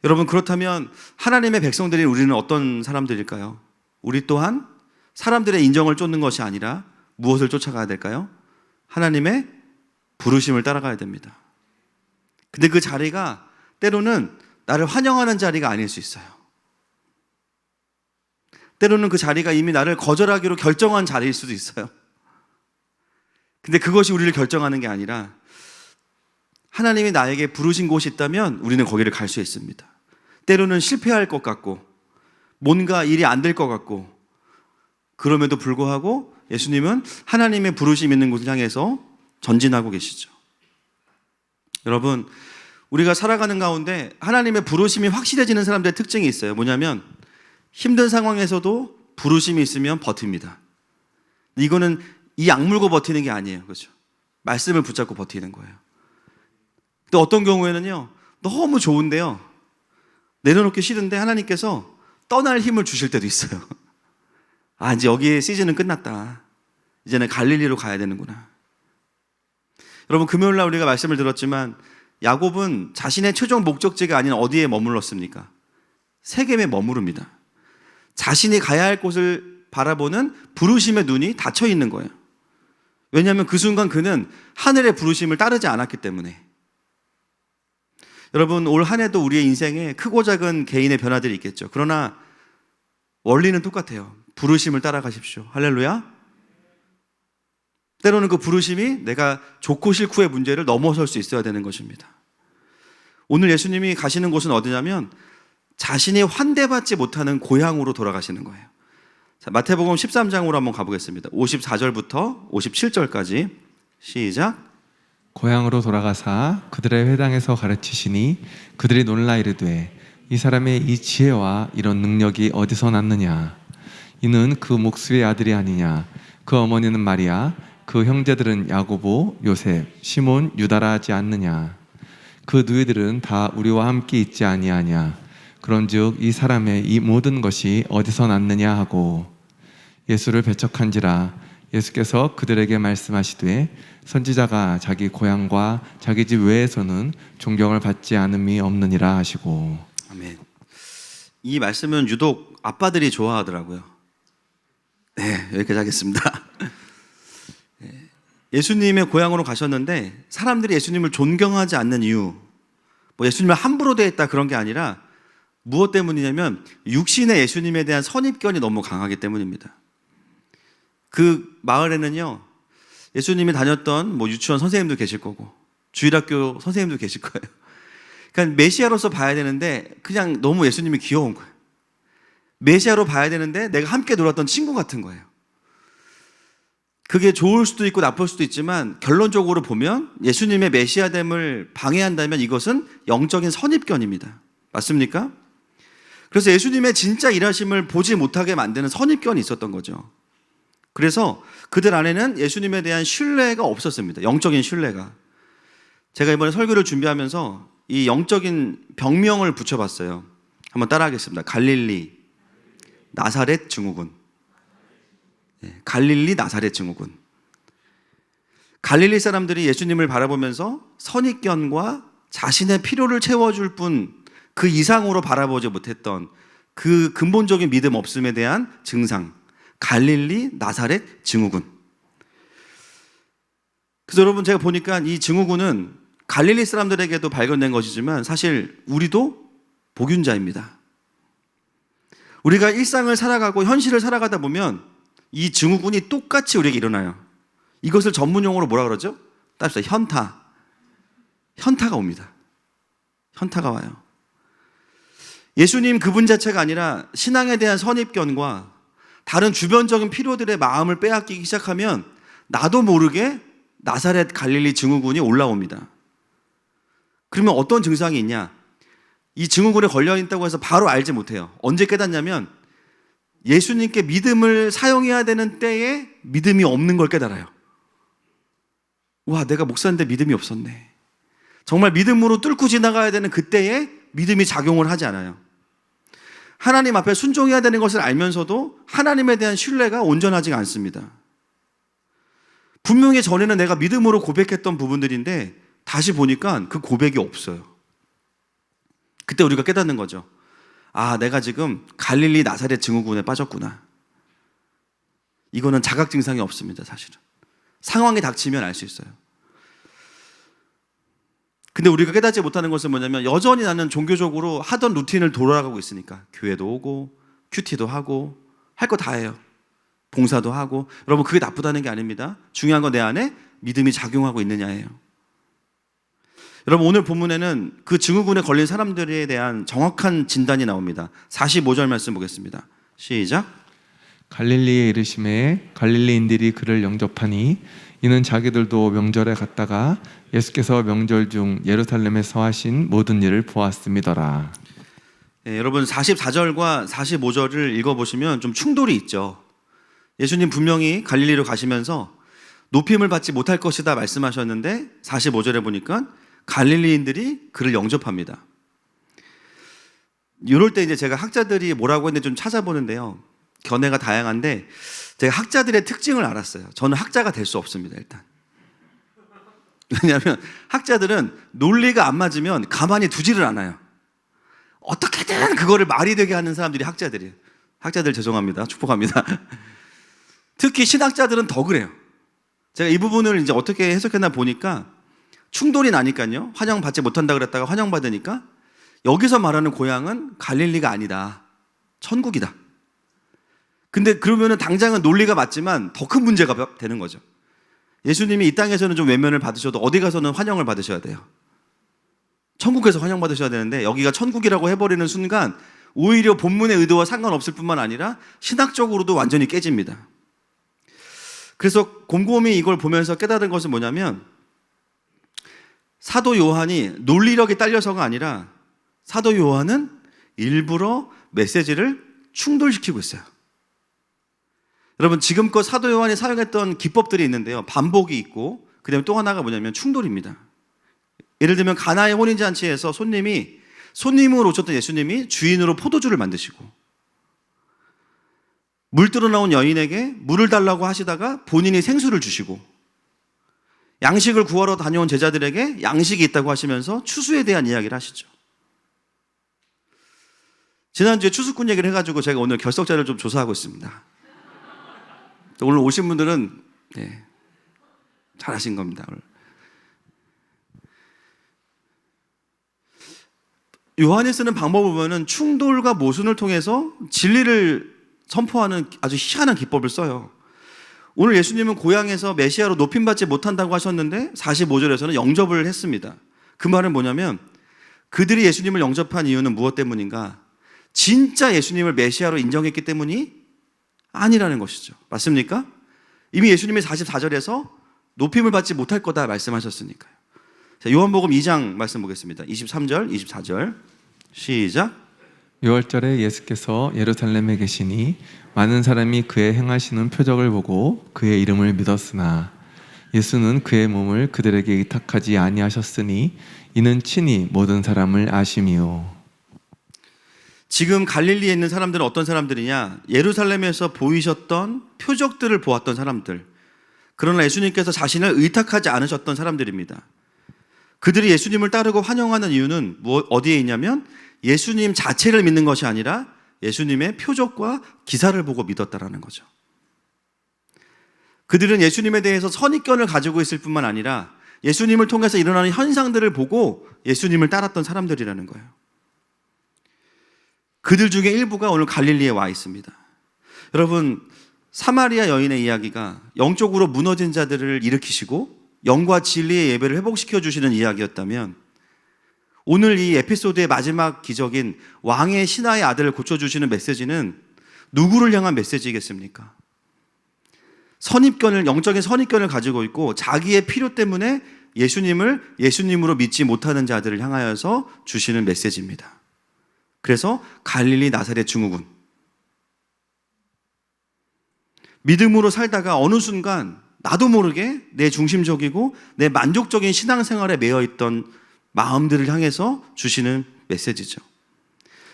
여러분, 그렇다면 하나님의 백성들인 우리는 어떤 사람들일까요? 우리 또한 사람들의 인정을 쫓는 것이 아니라 무엇을 쫓아가야 될까요? 하나님의 부르심을 따라가야 됩니다. 근데 그 자리가 때로는 나를 환영하는 자리가 아닐 수 있어요. 때로는 그 자리가 이미 나를 거절하기로 결정한 자리일 수도 있어요. 근데 그것이 우리를 결정하는 게 아니라 하나님이 나에게 부르신 곳이 있다면 우리는 거기를 갈 수 있습니다. 때로는 실패할 것 같고 뭔가 일이 안 될 것 같고 그럼에도 불구하고 예수님은 하나님의 부르심 있는 곳을 향해서 전진하고 계시죠. 여러분, 우리가 살아가는 가운데 하나님의 부르심이 확실해지는 사람들의 특징이 있어요. 뭐냐면 힘든 상황에서도 부르심이 있으면 버팁니다. 이거는 이 악물고 버티는 게 아니에요. 그렇죠? 말씀을 붙잡고 버티는 거예요. 또 어떤 경우에는요, 너무 좋은데요, 내려놓기 싫은데 하나님께서 떠날 힘을 주실 때도 있어요. 아, 이제 여기에 시즌은 끝났다. 이제는 갈릴리로 가야 되는구나. 여러분, 금요일 날 우리가 말씀을 들었지만 야곱은 자신의 최종 목적지가 아닌 어디에 머물렀습니까? 세겜에 머무릅니다. 자신이 가야 할 곳을 바라보는 부르심의 눈이 닫혀 있는 거예요. 왜냐하면 그 순간 그는 하늘의 부르심을 따르지 않았기 때문에. 여러분, 올 한 해도 우리의 인생에 크고 작은 개인의 변화들이 있겠죠. 그러나 원리는 똑같아요. 부르심을 따라가십시오. 할렐루야. 때로는 그 부르심이 내가 좋고 싫고의 문제를 넘어설 수 있어야 되는 것입니다. 오늘 예수님이 가시는 곳은 어디냐면 자신이 환대받지 못하는 고향으로 돌아가시는 거예요. 자, 마태복음 13장으로 한번 가보겠습니다. 54절부터 57절까지 시작. 고향으로 돌아가사 그들의 회당에서 가르치시니 그들이 놀라 이르되 이 사람의 이 지혜와 이런 능력이 어디서 났느냐? 이는 그 목수의 아들이 아니냐? 그 어머니는 마리아, 그 형제들은 야고보, 요셉, 시몬, 유다라 하지 않느냐? 그 누이들은 다 우리와 함께 있지 아니하냐? 그런즉 이 사람의 이 모든 것이 어디서 났느냐 하고 예수를 배척한지라. 예수께서 그들에게 말씀하시되 선지자가 자기 고향과 자기 집 외에서는 존경을 받지 않음이 없느니라 하시고. 아멘. 이 말씀은 유독 아빠들이 좋아하더라고요. 네, 여기까지 하겠습니다. 예수님의 고향으로 가셨는데 사람들이 예수님을 존경하지 않는 이유, 뭐 예수님을 함부로 대했다 그런 게 아니라 무엇 때문이냐면 육신의 예수님에 대한 선입견이 너무 강하기 때문입니다. 그 마을에는요, 예수님이 다녔던 뭐 유치원 선생님도 계실 거고 주일학교 선생님도 계실 거예요. 그러니까 메시아로서 봐야 되는데 그냥 너무 예수님이 귀여운 거예요. 메시아로 봐야 되는데 내가 함께 놀았던 친구 같은 거예요. 그게 좋을 수도 있고 나쁠 수도 있지만 결론적으로 보면 예수님의 메시아됨을 방해한다면 이것은 영적인 선입견입니다. 맞습니까? 그래서 예수님의 진짜 일하심을 보지 못하게 만드는 선입견이 있었던 거죠. 그래서 그들 안에는 예수님에 대한 신뢰가 없었습니다. 영적인 신뢰가. 제가 이번에 설교를 준비하면서 이 영적인 병명을 붙여봤어요. 한번 따라하겠습니다. 갈릴리, 나사렛 증후군. 갈릴리, 나사렛 증후군. 갈릴리 사람들이 예수님을 바라보면서 선입견과 자신의 필요를 채워줄 뿐 그 이상으로 바라보지 못했던 그 근본적인 믿음 없음에 대한 증상. 갈릴리, 나사렛 증후군. 그래서 여러분, 제가 보니까 이 증후군은 갈릴리 사람들에게도 발견된 것이지만 사실 우리도 복균자입니다. 우리가 일상을 살아가고 현실을 살아가다 보면 이 증후군이 똑같이 우리에게 일어나요. 이것을 전문용어로 뭐라 그러죠? 따집시다. 현타. 현타가 옵니다. 현타가 와요. 예수님 그분 자체가 아니라 신앙에 대한 선입견과 다른 주변적인 필요들의 마음을 빼앗기기 시작하면 나도 모르게 나사렛 갈릴리 증후군이 올라옵니다. 그러면 어떤 증상이 있냐? 이 증후군에 걸려있다고 해서 바로 알지 못해요. 언제 깨닫냐면 예수님께 믿음을 사용해야 되는 때에 믿음이 없는 걸 깨달아요. 와, 내가 목사인데 믿음이 없었네. 정말 믿음으로 뚫고 지나가야 되는 그때에 믿음이 작용을 하지 않아요. 하나님 앞에 순종해야 되는 것을 알면서도 하나님에 대한 신뢰가 온전하지가 않습니다. 분명히 전에는 내가 믿음으로 고백했던 부분들인데 다시 보니까 그 고백이 없어요. 그때 우리가 깨닫는 거죠. 아, 내가 지금 갈릴리 나사렛 증후군에 빠졌구나. 이거는 자각 증상이 없습니다, 사실은. 상황이 닥치면 알 수 있어요. 근데 우리가 깨닫지 못하는 것은 뭐냐면 여전히 나는 종교적으로 하던 루틴을 돌아가고 있으니까 교회도 오고 큐티도 하고 할 거 다 해요. 봉사도 하고. 여러분, 그게 나쁘다는 게 아닙니다. 중요한 건 내 안에 믿음이 작용하고 있느냐예요. 여러분 오늘 본문에는 그 증후군에 걸린 사람들에 대한 정확한 진단이 나옵니다. 45절 말씀 보겠습니다. 시작. 갈릴리에 이르심에 갈릴리인들이 그를 영접하니 이는 자기들도 명절에 갔다가 예수께서 명절 중 예루살렘에서 하신 모든 일을 보았음이더라. 여러분 44절과 45절을 읽어보시면 좀 충돌이 있죠. 예수님 분명히 갈릴리로 가시면서 높임을 받지 못할 것이다 말씀하셨는데 45절에 보니까 갈릴리인들이 그를 영접합니다. 이럴 때 이제 제가 학자들이 뭐라고 했는지 좀 찾아보는데요. 견해가 다양한데 제가 학자들의 특징을 알았어요. 저는 학자가 될 수 없습니다, 일단. 왜냐하면 학자들은 논리가 안 맞으면 가만히 두지를 않아요. 어떻게든 그거를 말이 되게 하는 사람들이 학자들이에요. 학자들 죄송합니다. 축복합니다. 특히 신학자들은 더 그래요. 제가 이 부분을 이제 어떻게 해석했나 보니까 충돌이 나니까요. 환영받지 못한다 그랬다가 환영받으니까 여기서 말하는 고향은 갈릴리가 아니다. 천국이다. 근데 그러면은 당장은 논리가 맞지만 더 큰 문제가 되는 거죠. 예수님이 이 땅에서는 좀 외면을 받으셔도 어디 가서는 환영을 받으셔야 돼요. 천국에서 환영받으셔야 되는데 여기가 천국이라고 해버리는 순간 오히려 본문의 의도와 상관없을 뿐만 아니라 신학적으로도 완전히 깨집니다. 그래서 곰곰이 이걸 보면서 깨달은 것은 뭐냐면 사도 요한이 논리력이 딸려서가 아니라 사도 요한은 일부러 메시지를 충돌시키고 있어요. 여러분 지금껏 사도 요한이 사용했던 기법들이 있는데요. 반복이 있고 그다음에 또 하나가 뭐냐면 충돌입니다. 예를 들면 가나의 혼인잔치에서 손님으로 오셨던 예수님이 주인으로 포도주를 만드시고 물들어 나온 여인에게 물을 달라고 하시다가 본인이 생수를 주시고 양식을 구하러 다녀온 제자들에게 양식이 있다고 하시면서 추수에 대한 이야기를 하시죠. 지난주에 추수꾼 얘기를 해가지고 제가 오늘 결석자를 좀 조사하고 있습니다. 오늘 오신 분들은 잘하신 겁니다. 오늘. 요한이 쓰는 방법을 보면 충돌과 모순을 통해서 진리를 선포하는 아주 희한한 기법을 써요. 오늘 예수님은 고향에서 메시아로 높임받지 못한다고 하셨는데 45절에서는 영접을 했습니다. 그 말은 뭐냐면 그들이 예수님을 영접한 이유는 무엇 때문인가? 진짜 예수님을 메시아로 인정했기 때문이 아니라는 것이죠. 맞습니까? 이미 예수님이 44절에서 높임을 받지 못할 거다 말씀하셨으니까요. 자, 요한복음 2장 말씀 보겠습니다. 23절, 24절 시작. 6월절에 예수께서 예루살렘에 계시니 많은 사람이 그의 행하시는 표적을 보고 그의 이름을 믿었으나 예수는 그의 몸을 그들에게 의탁하지 아니하셨으니 이는 친히 모든 사람을 아심이요. 지금 갈릴리에 있는 사람들은 어떤 사람들이냐? 예루살렘에서 보이셨던 표적들을 보았던 사람들. 그러나 예수님께서 자신을 의탁하지 않으셨던 사람들입니다. 그들이 예수님을 따르고 환영하는 이유는 어디에 있냐면 예수님 자체를 믿는 것이 아니라 예수님의 표적과 기사를 보고 믿었다라는 거죠. 그들은 예수님에 대해서 선입견을 가지고 있을 뿐만 아니라 예수님을 통해서 일어나는 현상들을 보고 예수님을 따랐던 사람들이라는 거예요. 그들 중에 일부가 오늘 갈릴리에 와 있습니다. 여러분, 사마리아 여인의 이야기가 영적으로 무너진 자들을 일으키시고 영과 진리의 예배를 회복시켜 주시는 이야기였다면 오늘 이 에피소드의 마지막 기적인 왕의 신하의 아들을 고쳐주시는 메시지는 누구를 향한 메시지겠습니까? 영적인 선입견을 가지고 있고 자기의 필요 때문에 예수님을 예수님으로 믿지 못하는 자들을 향하여서 주시는 메시지입니다. 그래서 갈릴리 나사렛 증후군. 믿음으로 살다가 어느 순간 나도 모르게 내 중심적이고 내 만족적인 신앙생활에 매여있던 마음들을 향해서 주시는 메시지죠.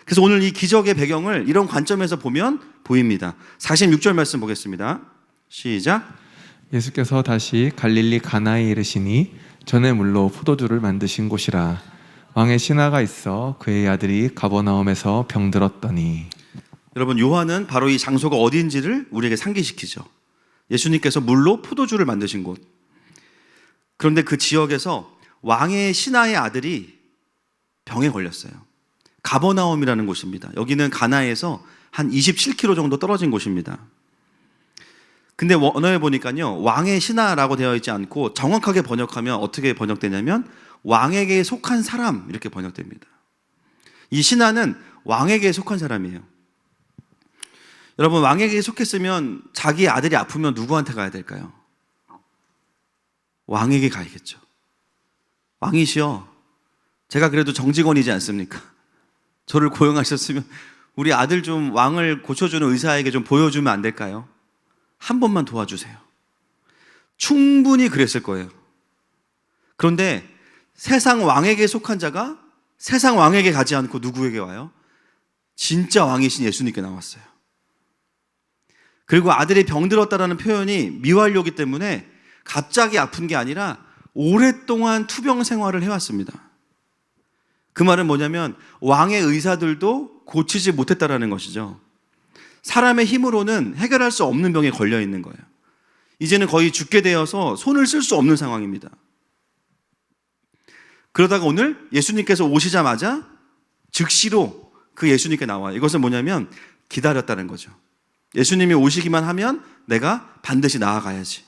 그래서 오늘 이 기적의 배경을 이런 관점에서 보면 보입니다. 46절 말씀 보겠습니다. 시작. 예수께서 다시 갈릴리 가나에 이르시니 전에 물로 포도주를 만드신 곳이라. 왕의 신하가 있어 그의 아들이 가버나움에서 병들었더니. 여러분, 요한은 바로 이 장소가 어디인지를 우리에게 상기시키죠. 예수님께서 물로 포도주를 만드신 곳. 그런데 그 지역에서 왕의 신하의 아들이 병에 걸렸어요. 가버나움이라는 곳입니다. 여기는 가나에서 한 27km 정도 떨어진 곳입니다. 근데 원어에 보니까요, 왕의 신하라고 되어 있지 않고 정확하게 번역하면 어떻게 번역되냐면 왕에게 속한 사람 이렇게 번역됩니다. 이 신하는 왕에게 속한 사람이에요. 여러분, 왕에게 속했으면 자기 아들이 아프면 누구한테 가야 될까요? 왕에게 가야겠죠. 왕이시여, 제가 그래도 정직원이지 않습니까? 저를 고용하셨으면 우리 아들 좀 왕을 고쳐주는 의사에게 좀 보여주면 안 될까요? 한 번만 도와주세요. 충분히 그랬을 거예요. 그런데 세상 왕에게 속한 자가 세상 왕에게 가지 않고 누구에게 와요? 진짜 왕이신 예수님께 나왔어요. 그리고 아들이 병들었다라는 표현이 미완료이기 때문에 갑자기 아픈 게 아니라 오랫동안 투병 생활을 해왔습니다. 그 말은 뭐냐면 왕의 의사들도 고치지 못했다라는 것이죠. 사람의 힘으로는 해결할 수 없는 병에 걸려 있는 거예요. 이제는 거의 죽게 되어서 손을 쓸 수 없는 상황입니다. 그러다가 오늘 예수님께서 오시자마자 즉시로 그 예수님께 나와요. 이것은 뭐냐면 기다렸다는 거죠. 예수님이 오시기만 하면 내가 반드시 나아가야지.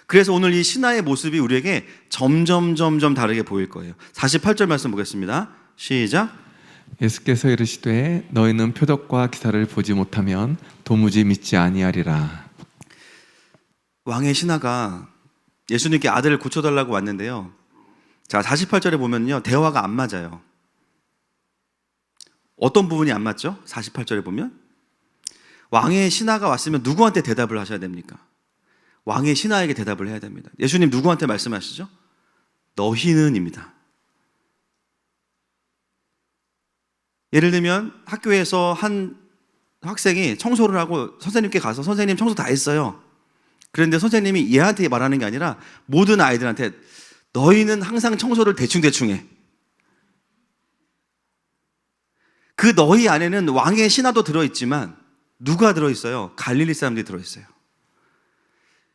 그래서 오늘 이 신하의 모습이 우리에게 점점 다르게 보일 거예요. 48절 말씀 보겠습니다. 시작. 예수께서 이르시되 너희는 표적과 기사를 보지 못하면 도무지 믿지 아니하리라. 왕의 신하가 예수님께 아들을 고쳐달라고 왔는데요. 자, 48절에 보면요, 대화가 안 맞아요. 어떤 부분이 안 맞죠? 48절에 보면 왕의 신하가 왔으면 누구한테 대답을 하셔야 됩니까? 왕의 신하에게 대답을 해야 됩니다. 예수님 누구한테 말씀하시죠? 너희는입니다. 예를 들면 학교에서 한 학생이 청소를 하고 선생님께 가서 선생님 청소 다 했어요. 그런데 선생님이 얘한테 말하는 게 아니라 모든 아이들한테 너희는 항상 청소를 대충 해. 그 너희 안에는 왕의 신하도 들어있지만 누가 들어있어요? 갈릴리 사람들이 들어있어요.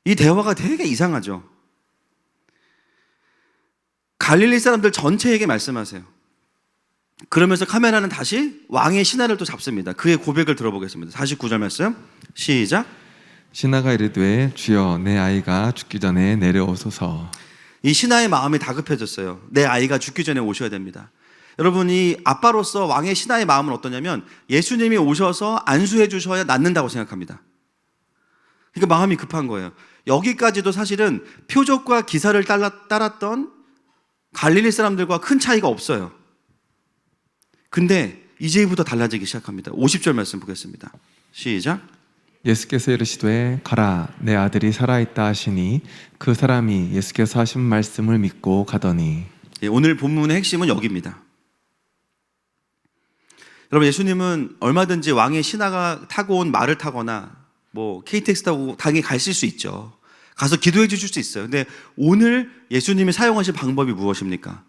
이 대화가 되게 이상하죠. 갈릴리 사람들 전체에게 말씀하세요. 그러면서 카메라는 다시 왕의 신하를 또 잡습니다. 그의 고백을 들어보겠습니다. 49절 말씀 시작. 신하가 이르되 주여 내 아이가 죽기 전에 내려오소서. 이 신하의 마음이 다급해졌어요. 내 아이가 죽기 전에 오셔야 됩니다. 여러분, 이 아빠로서 왕의 신하의 마음은 어떠냐면 예수님이 오셔서 안수해 주셔야 낫는다고 생각합니다. 그러니까 마음이 급한 거예요. 여기까지도 사실은 표적과 기사를 따랐던 갈릴리 사람들과 큰 차이가 없어요. 근데 이제부터 달라지기 시작합니다. 50절 말씀 보겠습니다. 시작. 예수께서 이르시되 가라 내 아들이 살아있다 하시니 그 사람이 예수께서 하신 말씀을 믿고 가더니. 오늘 본문의 핵심은 여기입니다. 여러분, 예수님은 얼마든지 왕의 신하가 타고 온 말을 타거나 뭐 KTX 타고 당연히 가실 수 있죠. 가서 기도해 주실 수 있어요. 근데 오늘 예수님이 사용하실 방법이 무엇입니까?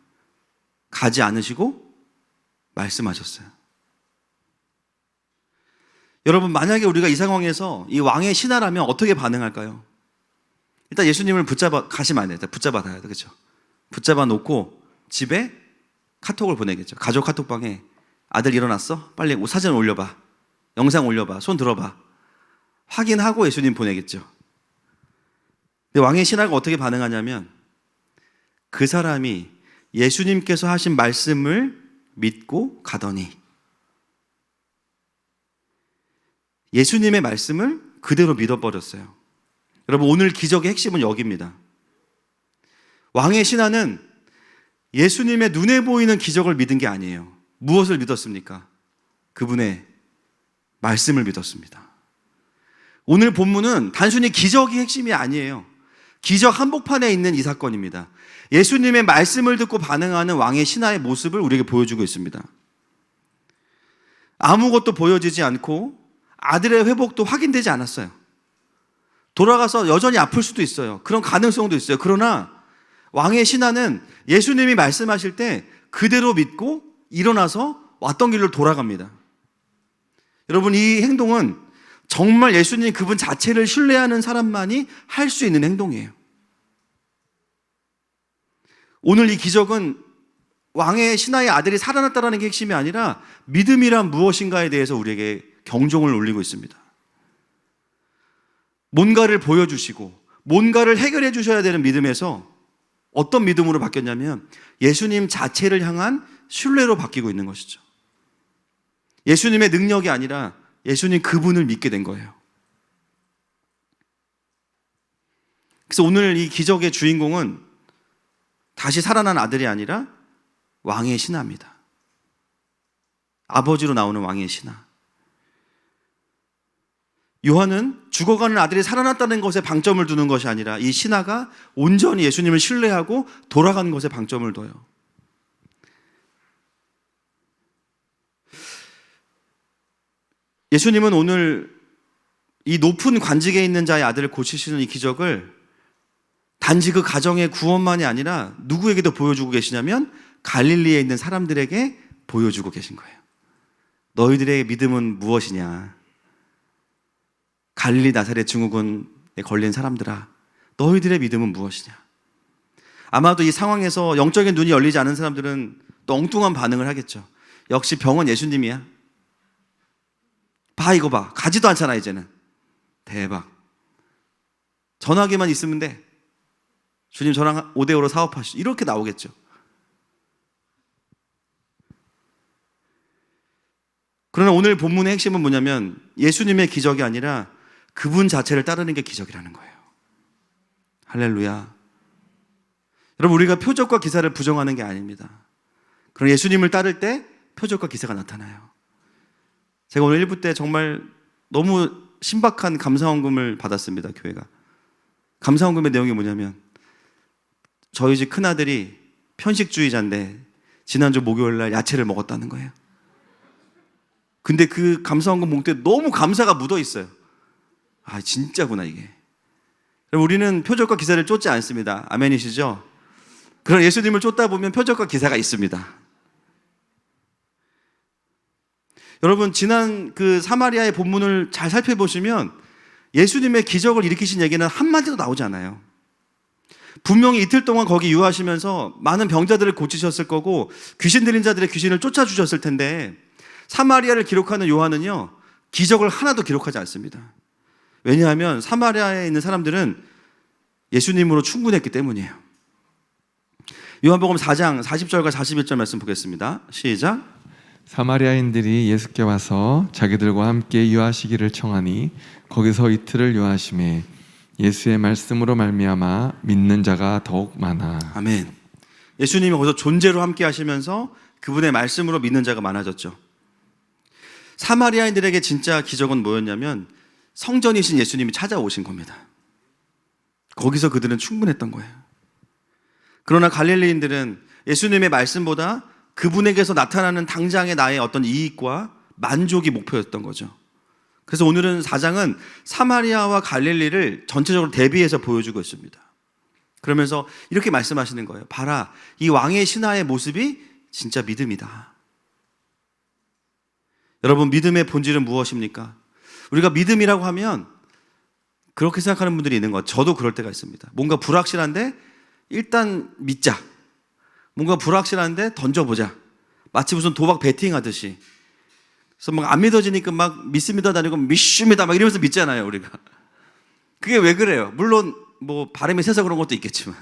가지 않으시고 말씀하셨어요. 여러분, 만약에 우리가 이 상황에서 이 왕의 신하라면 어떻게 반응할까요? 일단 예수님을 붙잡아 가시면 안 돼요. 일단 붙잡아 놔야 돼, 그렇죠? 붙잡아 놓고 집에 카톡을 보내겠죠. 가족 카톡방에 아들 일어났어? 빨리 사진 올려봐. 영상 올려봐. 손 들어봐. 확인하고 예수님 보내겠죠. 근데 왕의 신하가 어떻게 반응하냐면 그 사람이 예수님께서 하신 말씀을 믿고 가더니 예수님의 말씀을 그대로 믿어버렸어요. 여러분, 오늘 기적의 핵심은 여기입니다. 왕의 신하는 예수님의 눈에 보이는 기적을 믿은 게 아니에요. 무엇을 믿었습니까? 그분의 말씀을 믿었습니다. 오늘 본문은 단순히 기적이 핵심이 아니에요. 기적 한복판에 있는 이 사건입니다. 예수님의 말씀을 듣고 반응하는 왕의 신하의 모습을 우리에게 보여주고 있습니다. 아무것도 보여지지 않고 아들의 회복도 확인되지 않았어요. 돌아가서 여전히 아플 수도 있어요. 그런 가능성도 있어요. 그러나 왕의 신하는 예수님이 말씀하실 때 그대로 믿고 일어나서 왔던 길로 돌아갑니다. 여러분, 이 행동은 정말 예수님 그분 자체를 신뢰하는 사람만이 할 수 있는 행동이에요. 오늘 이 기적은 왕의 신하의 아들이 살아났다는 게 핵심이 아니라 믿음이란 무엇인가에 대해서 우리에게 경종을 울리고 있습니다. 뭔가를 보여주시고 뭔가를 해결해 주셔야 되는 믿음에서 어떤 믿음으로 바뀌었냐면 예수님 자체를 향한 신뢰로 바뀌고 있는 것이죠. 예수님의 능력이 아니라 예수님 그분을 믿게 된 거예요. 그래서 오늘 이 기적의 주인공은 다시 살아난 아들이 아니라 왕의 신하입니다. 아버지로 나오는 왕의 신하. 요한은 죽어가는 아들이 살아났다는 것에 방점을 두는 것이 아니라 이 신하가 온전히 예수님을 신뢰하고 돌아가는 것에 방점을 둬요. 예수님은 오늘 이 높은 관직에 있는 자의 아들을 고치시는 이 기적을 단지 그 가정의 구원만이 아니라 누구에게도 보여주고 계시냐면 갈릴리에 있는 사람들에게 보여주고 계신 거예요. 너희들의 믿음은 무엇이냐? 갈릴리 나사렛 증후군에 걸린 사람들아, 너희들의 믿음은 무엇이냐? 아마도 이 상황에서 영적인 눈이 열리지 않은 사람들은 또 엉뚱한 반응을 하겠죠. 역시 병은 예수님이야. 봐, 이거 봐. 가지도 않잖아 이제는. 대박. 전화기만 있으면 돼. 주님 저랑 5대5로 사업하시죠. 이렇게 나오겠죠. 그러나 오늘 본문의 핵심은 뭐냐면 예수님의 기적이 아니라 그분 자체를 따르는 게 기적이라는 거예요. 할렐루야. 여러분, 우리가 표적과 기사를 부정하는 게 아닙니다. 그럼 예수님을 따를 때 표적과 기사가 나타나요. 제가 오늘 1부 때 정말 너무 신박한 감사원금을 받았습니다. 교회가. 감사원금의 내용이 뭐냐면 저희 집 큰아들이 편식주의자인데 지난주 목요일 날 야채를 먹었다는 거예요. 근데 그 감사원금 봉투에 너무 감사가 묻어 있어요. 아, 진짜구나 이게. 우리는 표적과 기사를 쫓지 않습니다. 아멘이시죠? 그런 예수님을 쫓다 보면 표적과 기사가 있습니다. 여러분, 지난 그 사마리아의 본문을 잘 살펴보시면 예수님의 기적을 일으키신 얘기는 한마디도 나오지 않아요. 분명히 이틀 동안 거기 유하시면서 많은 병자들을 고치셨을 거고 귀신 들린 자들의 귀신을 쫓아주셨을 텐데 사마리아를 기록하는 요한은요, 기적을 하나도 기록하지 않습니다. 왜냐하면 사마리아에 있는 사람들은 예수님으로 충분했기 때문이에요. 요한복음 4장 40절과 41절 말씀 보겠습니다. 시작. 사마리아인들이 예수께 와서 자기들과 함께 유하시기를 청하니 거기서 이틀을 유하심에 예수의 말씀으로 말미암아 믿는 자가 더욱 많아. 아멘. 예수님이 거기서 존재로 함께 하시면서 그분의 말씀으로 믿는 자가 많아졌죠. 사마리아인들에게 진짜 기적은 뭐였냐면 성전이신 예수님이 찾아오신 겁니다. 거기서 그들은 충분했던 거예요. 그러나 갈릴리인들은 예수님의 말씀보다 그분에게서 나타나는 당장의 나의 어떤 이익과 만족이 목표였던 거죠. 그래서 오늘은 4장은 사마리아와 갈릴리를 전체적으로 대비해서 보여주고 있습니다. 그러면서 이렇게 말씀하시는 거예요. 봐라, 이 왕의 신하의 모습이 진짜 믿음이다. 여러분, 믿음의 본질은 무엇입니까? 우리가 믿음이라고 하면 그렇게 생각하는 분들이 있는 것. 저도 그럴 때가 있습니다. 뭔가 불확실한데 일단 믿자. 뭔가 불확실한데 던져보자. 마치 무슨 도박 베팅 하듯이. 그래서 막 안 믿어지니까 막 믿습니다 다니고 믿습니다 막 이러면서 믿잖아요, 우리가. 그게 왜 그래요? 물론 뭐 바람이 세서 그런 것도 있겠지만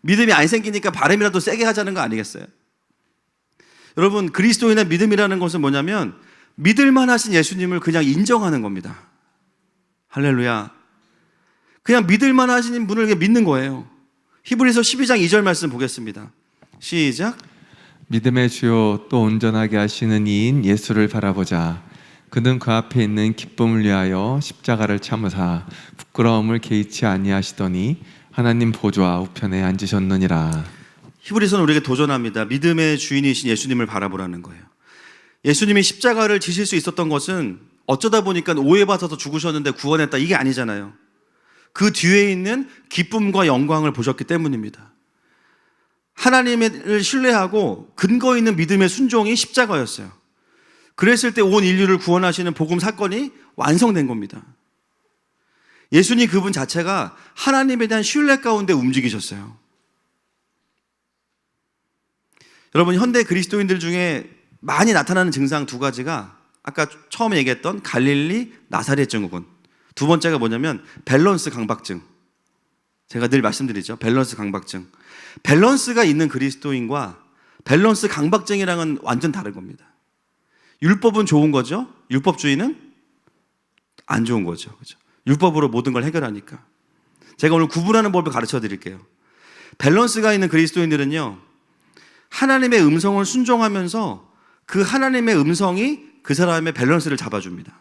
믿음이 안 생기니까 바람이라도 세게 하자는 거 아니겠어요? 여러분, 그리스도인의 믿음이라는 것은 뭐냐면 믿을만 하신 예수님을 그냥 인정하는 겁니다. 할렐루야. 그냥 믿을만 하신 분을 그냥 믿는 거예요. 히브리서 12장 2절 말씀 보겠습니다. 시작. 믿음의 주요 또 온전하게 하시는 이인 예수를 바라보자. 그는 그 앞에 있는 기쁨을 위하여 십자가를 참으사 부끄러움을 개의치 아니하시더니 하나님 보좌 우편에 앉으셨느니라. 히브리서는 우리에게 도전합니다. 믿음의 주인이신 예수님을 바라보라는 거예요. 예수님이 십자가를 지실 수 있었던 것은 어쩌다 보니까 오해받아서 죽으셨는데 구원했다, 이게 아니잖아요. 그 뒤에 있는 기쁨과 영광을 보셨기 때문입니다. 하나님을 신뢰하고 근거 있는 믿음의 순종이 십자가였어요. 그랬을 때 온 인류를 구원하시는 복음 사건이 완성된 겁니다. 예수님 그분 자체가 하나님에 대한 신뢰 가운데 움직이셨어요. 여러분, 현대 그리스도인들 중에 많이 나타나는 증상 두 가지가 아까 처음에 얘기했던 갈릴리 나사렛 증후군, 두 번째가 뭐냐면 밸런스 강박증. 제가 늘 말씀드리죠. 밸런스 강박증. 밸런스가 있는 그리스도인과 밸런스 강박증이랑은 완전 다른 겁니다. 율법은 좋은 거죠. 율법주의는 안 좋은 거죠. 그죠? 율법으로 모든 걸 해결하니까. 제가 오늘 구분하는 법을 가르쳐 드릴게요. 밸런스가 있는 그리스도인들은요, 하나님의 음성을 순종하면서 그 하나님의 음성이 그 사람의 밸런스를 잡아줍니다.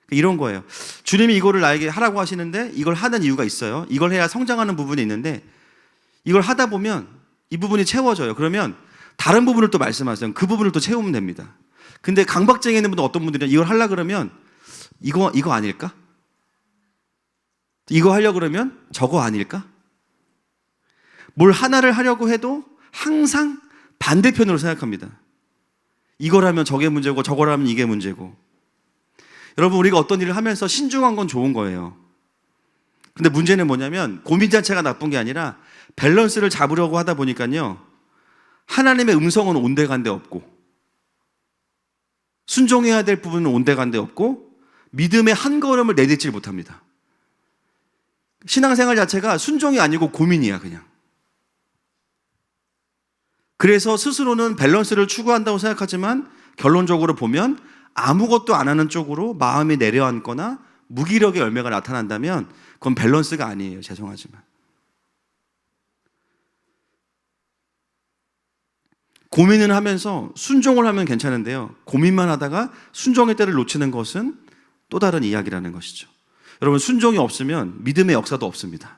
이런 거예요. 주님이 이거를 나에게 하라고 하시는데 이걸 하는 이유가 있어요. 이걸 해야 성장하는 부분이 있는데 이걸 하다 보면 이 부분이 채워져요. 그러면 다른 부분을 또 말씀하세요. 그 부분을 또 채우면 됩니다. 근데 강박증에 있는 분들 어떤 분들은 이걸 하려고 그러면 이거 아닐까? 이거 하려고 그러면 저거 아닐까? 뭘 하나를 하려고 해도 항상 반대편으로 생각합니다. 이거라면 저게 문제고 저거라면 이게 문제고. 여러분, 우리가 어떤 일을 하면서 신중한 건 좋은 거예요. 근데 문제는 뭐냐면 고민 자체가 나쁜 게 아니라 밸런스를 잡으려고 하다 보니까요, 하나님의 음성은 온데간데 없고 순종해야 될 부분은 온데간데 없고 믿음의 한 걸음을 내딛질 못합니다. 신앙생활 자체가 순종이 아니고 고민이야, 그냥. 그래서 스스로는 밸런스를 추구한다고 생각하지만 결론적으로 보면 아무것도 안 하는 쪽으로 마음이 내려앉거나 무기력의 열매가 나타난다면 그건 밸런스가 아니에요. 죄송하지만. 고민을 하면서 순종을 하면 괜찮은데요. 고민만 하다가 순종의 때를 놓치는 것은 또 다른 이야기라는 것이죠. 여러분, 순종이 없으면 믿음의 역사도 없습니다.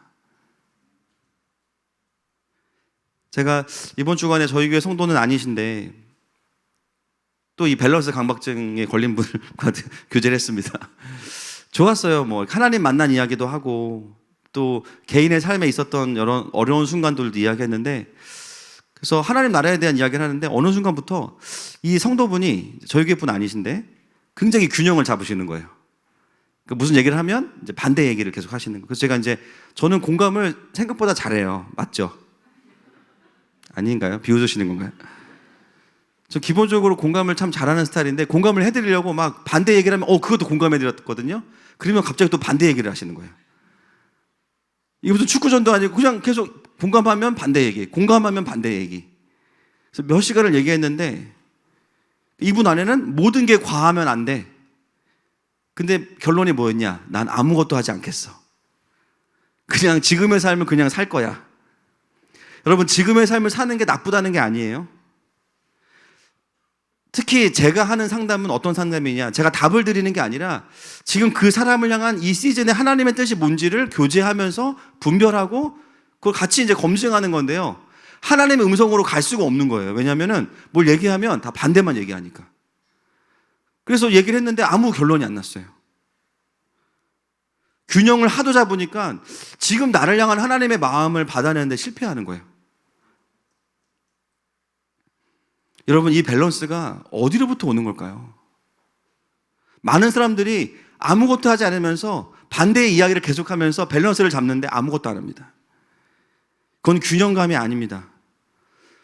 제가 이번 주간에 저희 교회 성도는 아니신데 또 이 밸런스 강박증에 걸린 분과 교제를 했습니다. 좋았어요. 뭐 하나님 만난 이야기도 하고 또 개인의 삶에 있었던 여러 어려운 순간들도 이야기했는데, 그래서 하나님 나라에 대한 이야기를 하는데 어느 순간부터 이 성도분이 저희 교회 분 아니신데 굉장히 균형을 잡으시는 거예요. 무슨 얘기를 하면 이제 반대 얘기를 계속 하시는 거예요. 그래서 제가 이제 저는 공감을 생각보다 잘해요. 맞죠? 아닌가요? 비웃으시는 건가요? 저 기본적으로 공감을 참 잘하는 스타일인데 공감을 해드리려고 막 반대 얘기를 하면 그것도 공감해드렸거든요. 그러면 갑자기 또 반대 얘기를 하시는 거예요. 이게 무슨 축구전도 아니고 그냥 계속 공감하면 반대 얘기, 공감하면 반대 얘기. 그래서 몇 시간을 얘기했는데 이분 안에는 모든 게 과하면 안 돼. 근데 결론이 뭐였냐? 난 아무것도 하지 않겠어. 그냥 지금의 삶을 그냥 살 거야. 여러분, 지금의 삶을 사는 게 나쁘다는 게 아니에요. 특히 제가 하는 상담은 어떤 상담이냐, 제가 답을 드리는 게 아니라 지금 그 사람을 향한 이 시즌에 하나님의 뜻이 뭔지를 교제하면서 분별하고 그걸 같이 이제 검증하는 건데요. 하나님의 음성으로 갈 수가 없는 거예요. 왜냐하면 뭘 얘기하면 다 반대만 얘기하니까. 그래서 얘기를 했는데 아무 결론이 안 났어요. 균형을 하도 잡으니까 지금 나를 향한 하나님의 마음을 받아내는데 실패하는 거예요. 여러분, 이 밸런스가 어디로부터 오는 걸까요? 많은 사람들이 아무것도 하지 않으면서 반대의 이야기를 계속하면서 밸런스를 잡는데 아무것도 안 합니다. 그건 균형감이 아닙니다.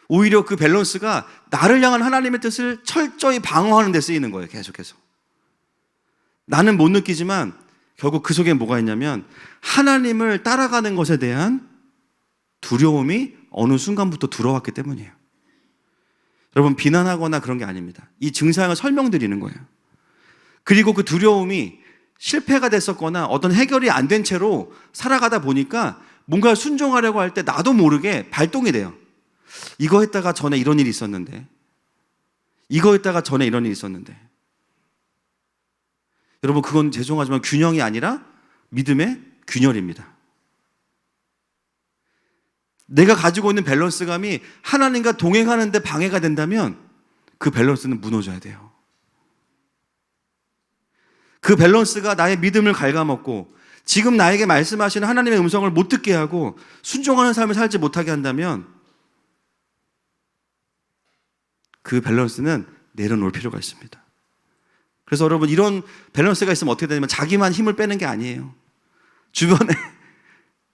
오히려 그 밸런스가 나를 향한 하나님의 뜻을 철저히 방어하는 데 쓰이는 거예요. 계속해서. 나는 못 느끼지만 결국 그 속에 뭐가 있냐면 하나님을 따라가는 것에 대한 두려움이 어느 순간부터 들어왔기 때문이에요. 여러분, 비난하거나 그런 게 아닙니다. 이 증상을 설명드리는 거예요. 그리고 그 두려움이 실패가 됐었거나 어떤 해결이 안 된 채로 살아가다 보니까 뭔가 순종하려고 할 때 나도 모르게 발동이 돼요. 이거 했다가 전에 이런 일이 있었는데, 이거 했다가 전에 이런 일이 있었는데. 여러분, 그건 죄송하지만 균형이 아니라 믿음의 균열입니다. 내가 가지고 있는 밸런스감이 하나님과 동행하는 데 방해가 된다면 그 밸런스는 무너져야 돼요. 그 밸런스가 나의 믿음을 갉아먹고 지금 나에게 말씀하시는 하나님의 음성을 못 듣게 하고 순종하는 삶을 살지 못하게 한다면 그 밸런스는 내려놓을 필요가 있습니다. 그래서 여러분, 이런 밸런스가 있으면 어떻게 되냐면 자기만 힘을 빼는 게 아니에요. 주변에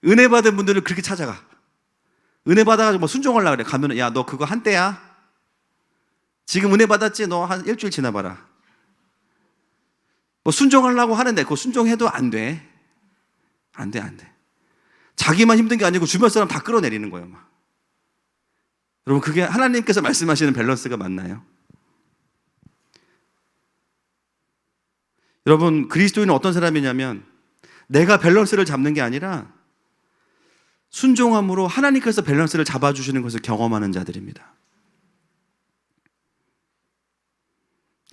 은혜 받은 분들을 그렇게 찾아가. 은혜 받아가지고 뭐 순종하려고 그래. 가면은, 야, 너 그거 한때야. 지금 은혜 받았지? 너 한 일주일 지나봐라. 뭐 순종하려고 하는데 그거 순종해도 안 돼. 안 돼. 자기만 힘든 게 아니고 주변 사람 다 끌어내리는 거예요. 막. 여러분, 그게 하나님께서 말씀하시는 밸런스가 맞나요? 여러분, 그리스도인은 어떤 사람이냐면 내가 밸런스를 잡는 게 아니라 순종함으로 하나님께서 밸런스를 잡아주시는 것을 경험하는 자들입니다.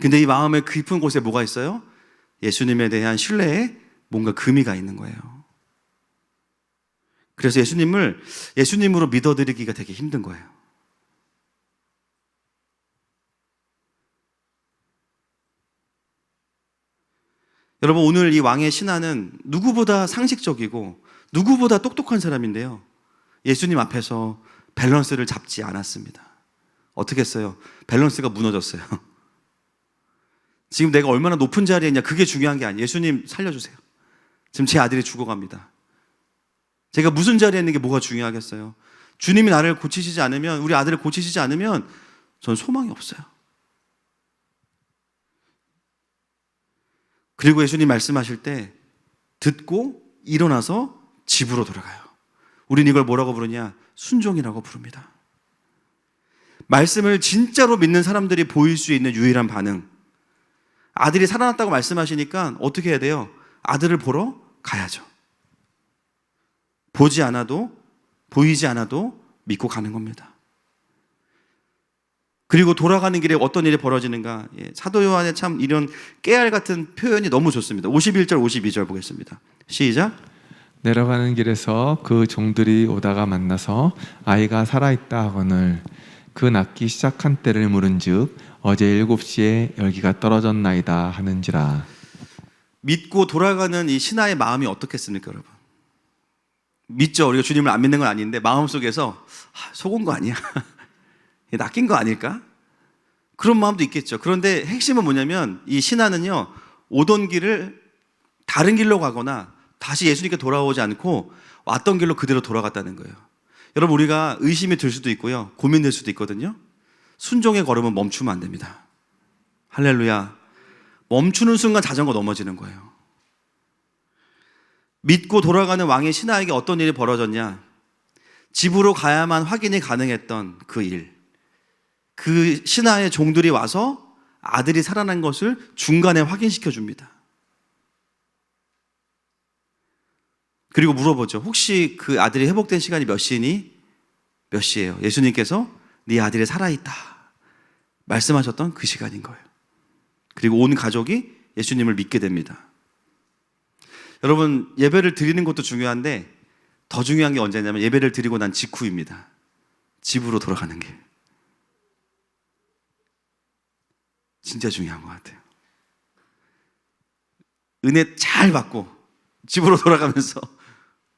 근데 이 마음의 깊은 곳에 뭐가 있어요? 예수님에 대한 신뢰에 뭔가 금이가 있는 거예요. 그래서 예수님으로 믿어드리기가 되게 힘든 거예요. 여러분, 오늘 이 왕의 신하는 누구보다 상식적이고 누구보다 똑똑한 사람인데요. 예수님 앞에서 밸런스를 잡지 않았습니다. 어떻게 했어요? 밸런스가 무너졌어요. 지금 내가 얼마나 높은 자리에 있냐, 그게 중요한 게 아니에요. 예수님 살려주세요. 지금 제 아들이 죽어갑니다. 제가 무슨 자리에 있는 게 뭐가 중요하겠어요? 주님이 나를 고치시지 않으면, 우리 아들을 고치시지 않으면 전 소망이 없어요. 그리고 예수님 말씀하실 때 듣고 일어나서 집으로 돌아가요. 우린 이걸 뭐라고 부르냐? 순종이라고 부릅니다. 말씀을 진짜로 믿는 사람들이 보일 수 있는 유일한 반응. 아들이 살아났다고 말씀하시니까 어떻게 해야 돼요? 아들을 보러 가야죠. 보지 않아도, 보이지 않아도 믿고 가는 겁니다. 그리고 돌아가는 길에 어떤 일이 벌어지는가? 사도 요한의 참 이런 깨알 같은 표현이 너무 좋습니다. 51절, 52절 보겠습니다. 시작. 내려가는 길에서 그 종들이 오다가 만나서 아이가 살아있다 하거늘 그 낳기 시작한 때를 물은즉 어제 7시에 열기가 떨어졌나이다 하는지라. 믿고 돌아가는 이 신하의 마음이 어떻겠습니까, 여러분? 믿죠. 우리가 주님을 안 믿는 건 아닌데 마음속에서 속은 거 아니야? 낚인 거 아닐까? 그런 마음도 있겠죠. 그런데 핵심은 뭐냐면 이 신하는요, 오던 길을 다른 길로 가거나 다시 예수님께 돌아오지 않고 왔던 길로 그대로 돌아갔다는 거예요. 여러분, 우리가 의심이 들 수도 있고요, 고민될 수도 있거든요. 순종의 걸음은 멈추면 안 됩니다. 할렐루야. 멈추는 순간 자전거 넘어지는 거예요. 믿고 돌아가는 왕의 신하에게 어떤 일이 벌어졌냐? 집으로 가야만 확인이 가능했던 그 일, 그 신하의 종들이 와서 아들이 살아난 것을 중간에 확인시켜 줍니다. 그리고 물어보죠. 혹시 그 아들이 회복된 시간이 몇 시니? 몇 시예요? 예수님께서 네 아들이 살아있다 말씀하셨던 그 시간인 거예요. 그리고 온 가족이 예수님을 믿게 됩니다. 여러분, 예배를 드리는 것도 중요한데 더 중요한 게 언제냐면 예배를 드리고 난 직후입니다. 집으로 돌아가는 게 진짜 중요한 것 같아요. 은혜 잘 받고 집으로 돌아가면서,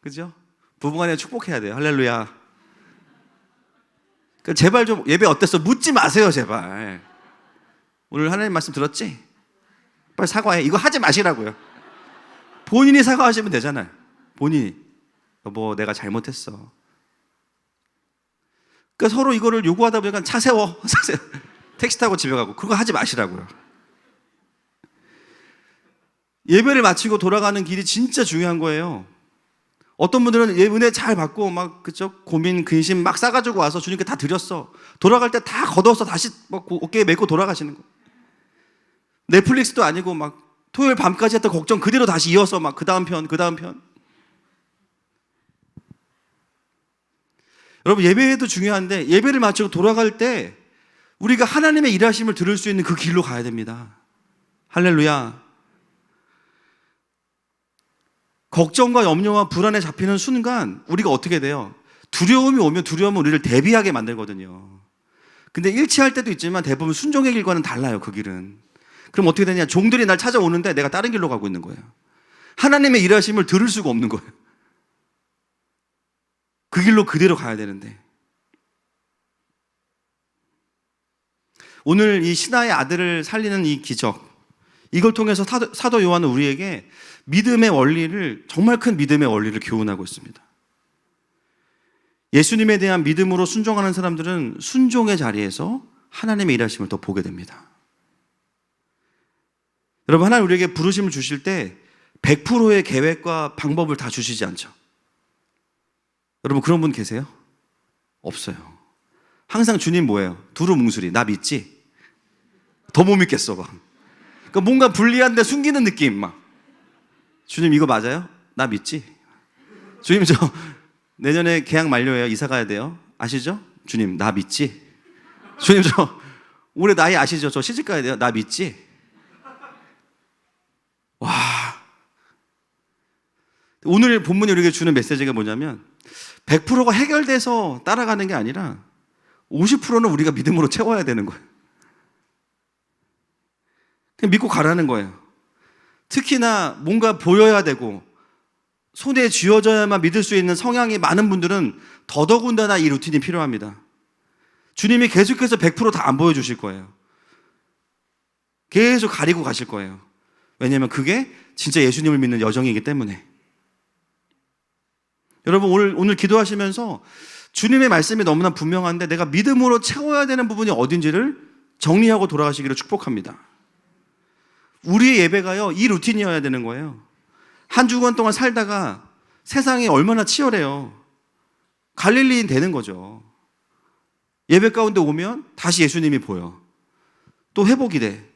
그죠? 부부간에 축복해야 돼요. 할렐루야. 그러니까 제발 좀 예배 어땠어? 묻지 마세요, 제발. 오늘 하나님 말씀 들었지? 빨리 사과해. 이거 하지 마시라고요. 본인이 사과하시면 되잖아요. 본인이. 여보, 내가 잘못했어. 그러니까 서로 이거를 요구하다 보니까 차 세워. 택시 타고 집에 가고. 그거 하지 마시라고요. 예배를 마치고 돌아가는 길이 진짜 중요한 거예요. 어떤 분들은 은혜 잘 받고 막, 그쵸? 고민, 근심 막 싸가지고 와서 주님께 다 드렸어. 돌아갈 때 다 걷어서 다시 막 어깨에 메고 돌아가시는 거. 넷플릭스도 아니고 막 토요일 밤까지 했던 걱정 그대로 다시 이어서 막 그 다음 편. 여러분, 예배도 중요한데 예배를 마치고 돌아갈 때 우리가 하나님의 일하심을 들을 수 있는 그 길로 가야 됩니다. 할렐루야. 걱정과 염려와 불안에 잡히는 순간 우리가 어떻게 돼요? 두려움이 오면 두려움은 우리를 대비하게 만들거든요. 근데 일치할 때도 있지만 대부분 순종의 길과는 달라요, 그 길은. 그럼 어떻게 되냐? 종들이 날 찾아오는데 내가 다른 길로 가고 있는 거예요. 하나님의 일하심을 들을 수가 없는 거예요. 그 길로 그대로 가야 되는데. 오늘 이 신하의 아들을 살리는 이 기적, 이걸 통해서 사도 요한은 우리에게 믿음의 원리를, 정말 큰 믿음의 원리를 교훈하고 있습니다. 예수님에 대한 믿음으로 순종하는 사람들은 순종의 자리에서 하나님의 일하심을 더 보게 됩니다. 여러분, 하나님 우리에게 부르심을 주실 때 100%의 계획과 방법을 다 주시지 않죠. 여러분 그런 분 계세요? 없어요. 항상 주님 뭐예요? 두루 뭉술이. 나 믿지? 더 못 믿겠어 막. 그러니까 뭔가 불리한데 숨기는 느낌 막. 주님 이거 맞아요? 나 믿지? 주님 저 내년에 계약 만료해요. 이사 가야 돼요. 아시죠? 주님 나 믿지? 주님 저 올해 나이 아시죠? 저 시집 가야 돼요. 나 믿지? 와. 오늘 본문이 우리에게 주는 메시지가 뭐냐면 100%가 해결돼서 따라가는 게 아니라 50%는 우리가 믿음으로 채워야 되는 거예요. 그냥 믿고 가라는 거예요. 특히나 뭔가 보여야 되고 손에 쥐어져야만 믿을 수 있는 성향이 많은 분들은 더더군다나 이 루틴이 필요합니다. 주님이 계속해서 100% 다 안 보여주실 거예요. 계속 가리고 가실 거예요. 왜냐하면 그게 진짜 예수님을 믿는 여정이기 때문에. 여러분 오늘 기도하시면서 주님의 말씀이 너무나 분명한데 내가 믿음으로 채워야 되는 부분이 어딘지를 정리하고 돌아가시기를 축복합니다. 우리의 예배가요 이 루틴이어야 되는 거예요. 한 주간 동안 살다가 세상이 얼마나 치열해요. 갈릴리인 되는 거죠. 예배 가운데 오면 다시 예수님이 보여. 또 회복이 돼.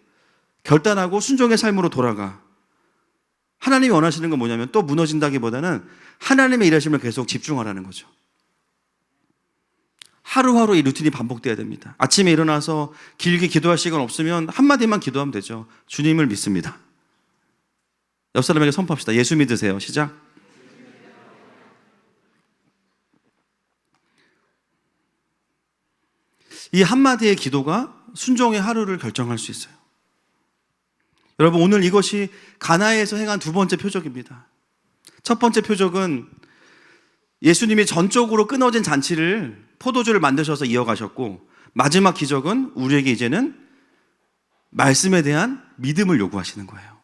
결단하고 순종의 삶으로 돌아가. 하나님이 원하시는 건 뭐냐면 또 무너진다기보다는 하나님의 일하심을 계속 집중하라는 거죠. 하루하루 이 루틴이 반복돼야 됩니다. 아침에 일어나서 길게 기도할 시간 없으면 한마디만 기도하면 되죠. 주님을 믿습니다. 옆 사람에게 선포합시다. 예수 믿으세요. 시작. 이 한마디의 기도가 순종의 하루를 결정할 수 있어요. 여러분 오늘 이것이 가나에서 행한 두 번째 표적입니다. 첫 번째 표적은 예수님이 전적으로 끊어진 잔치를 포도주를 만드셔서 이어가셨고, 마지막 기적은 우리에게 이제는 말씀에 대한 믿음을 요구하시는 거예요.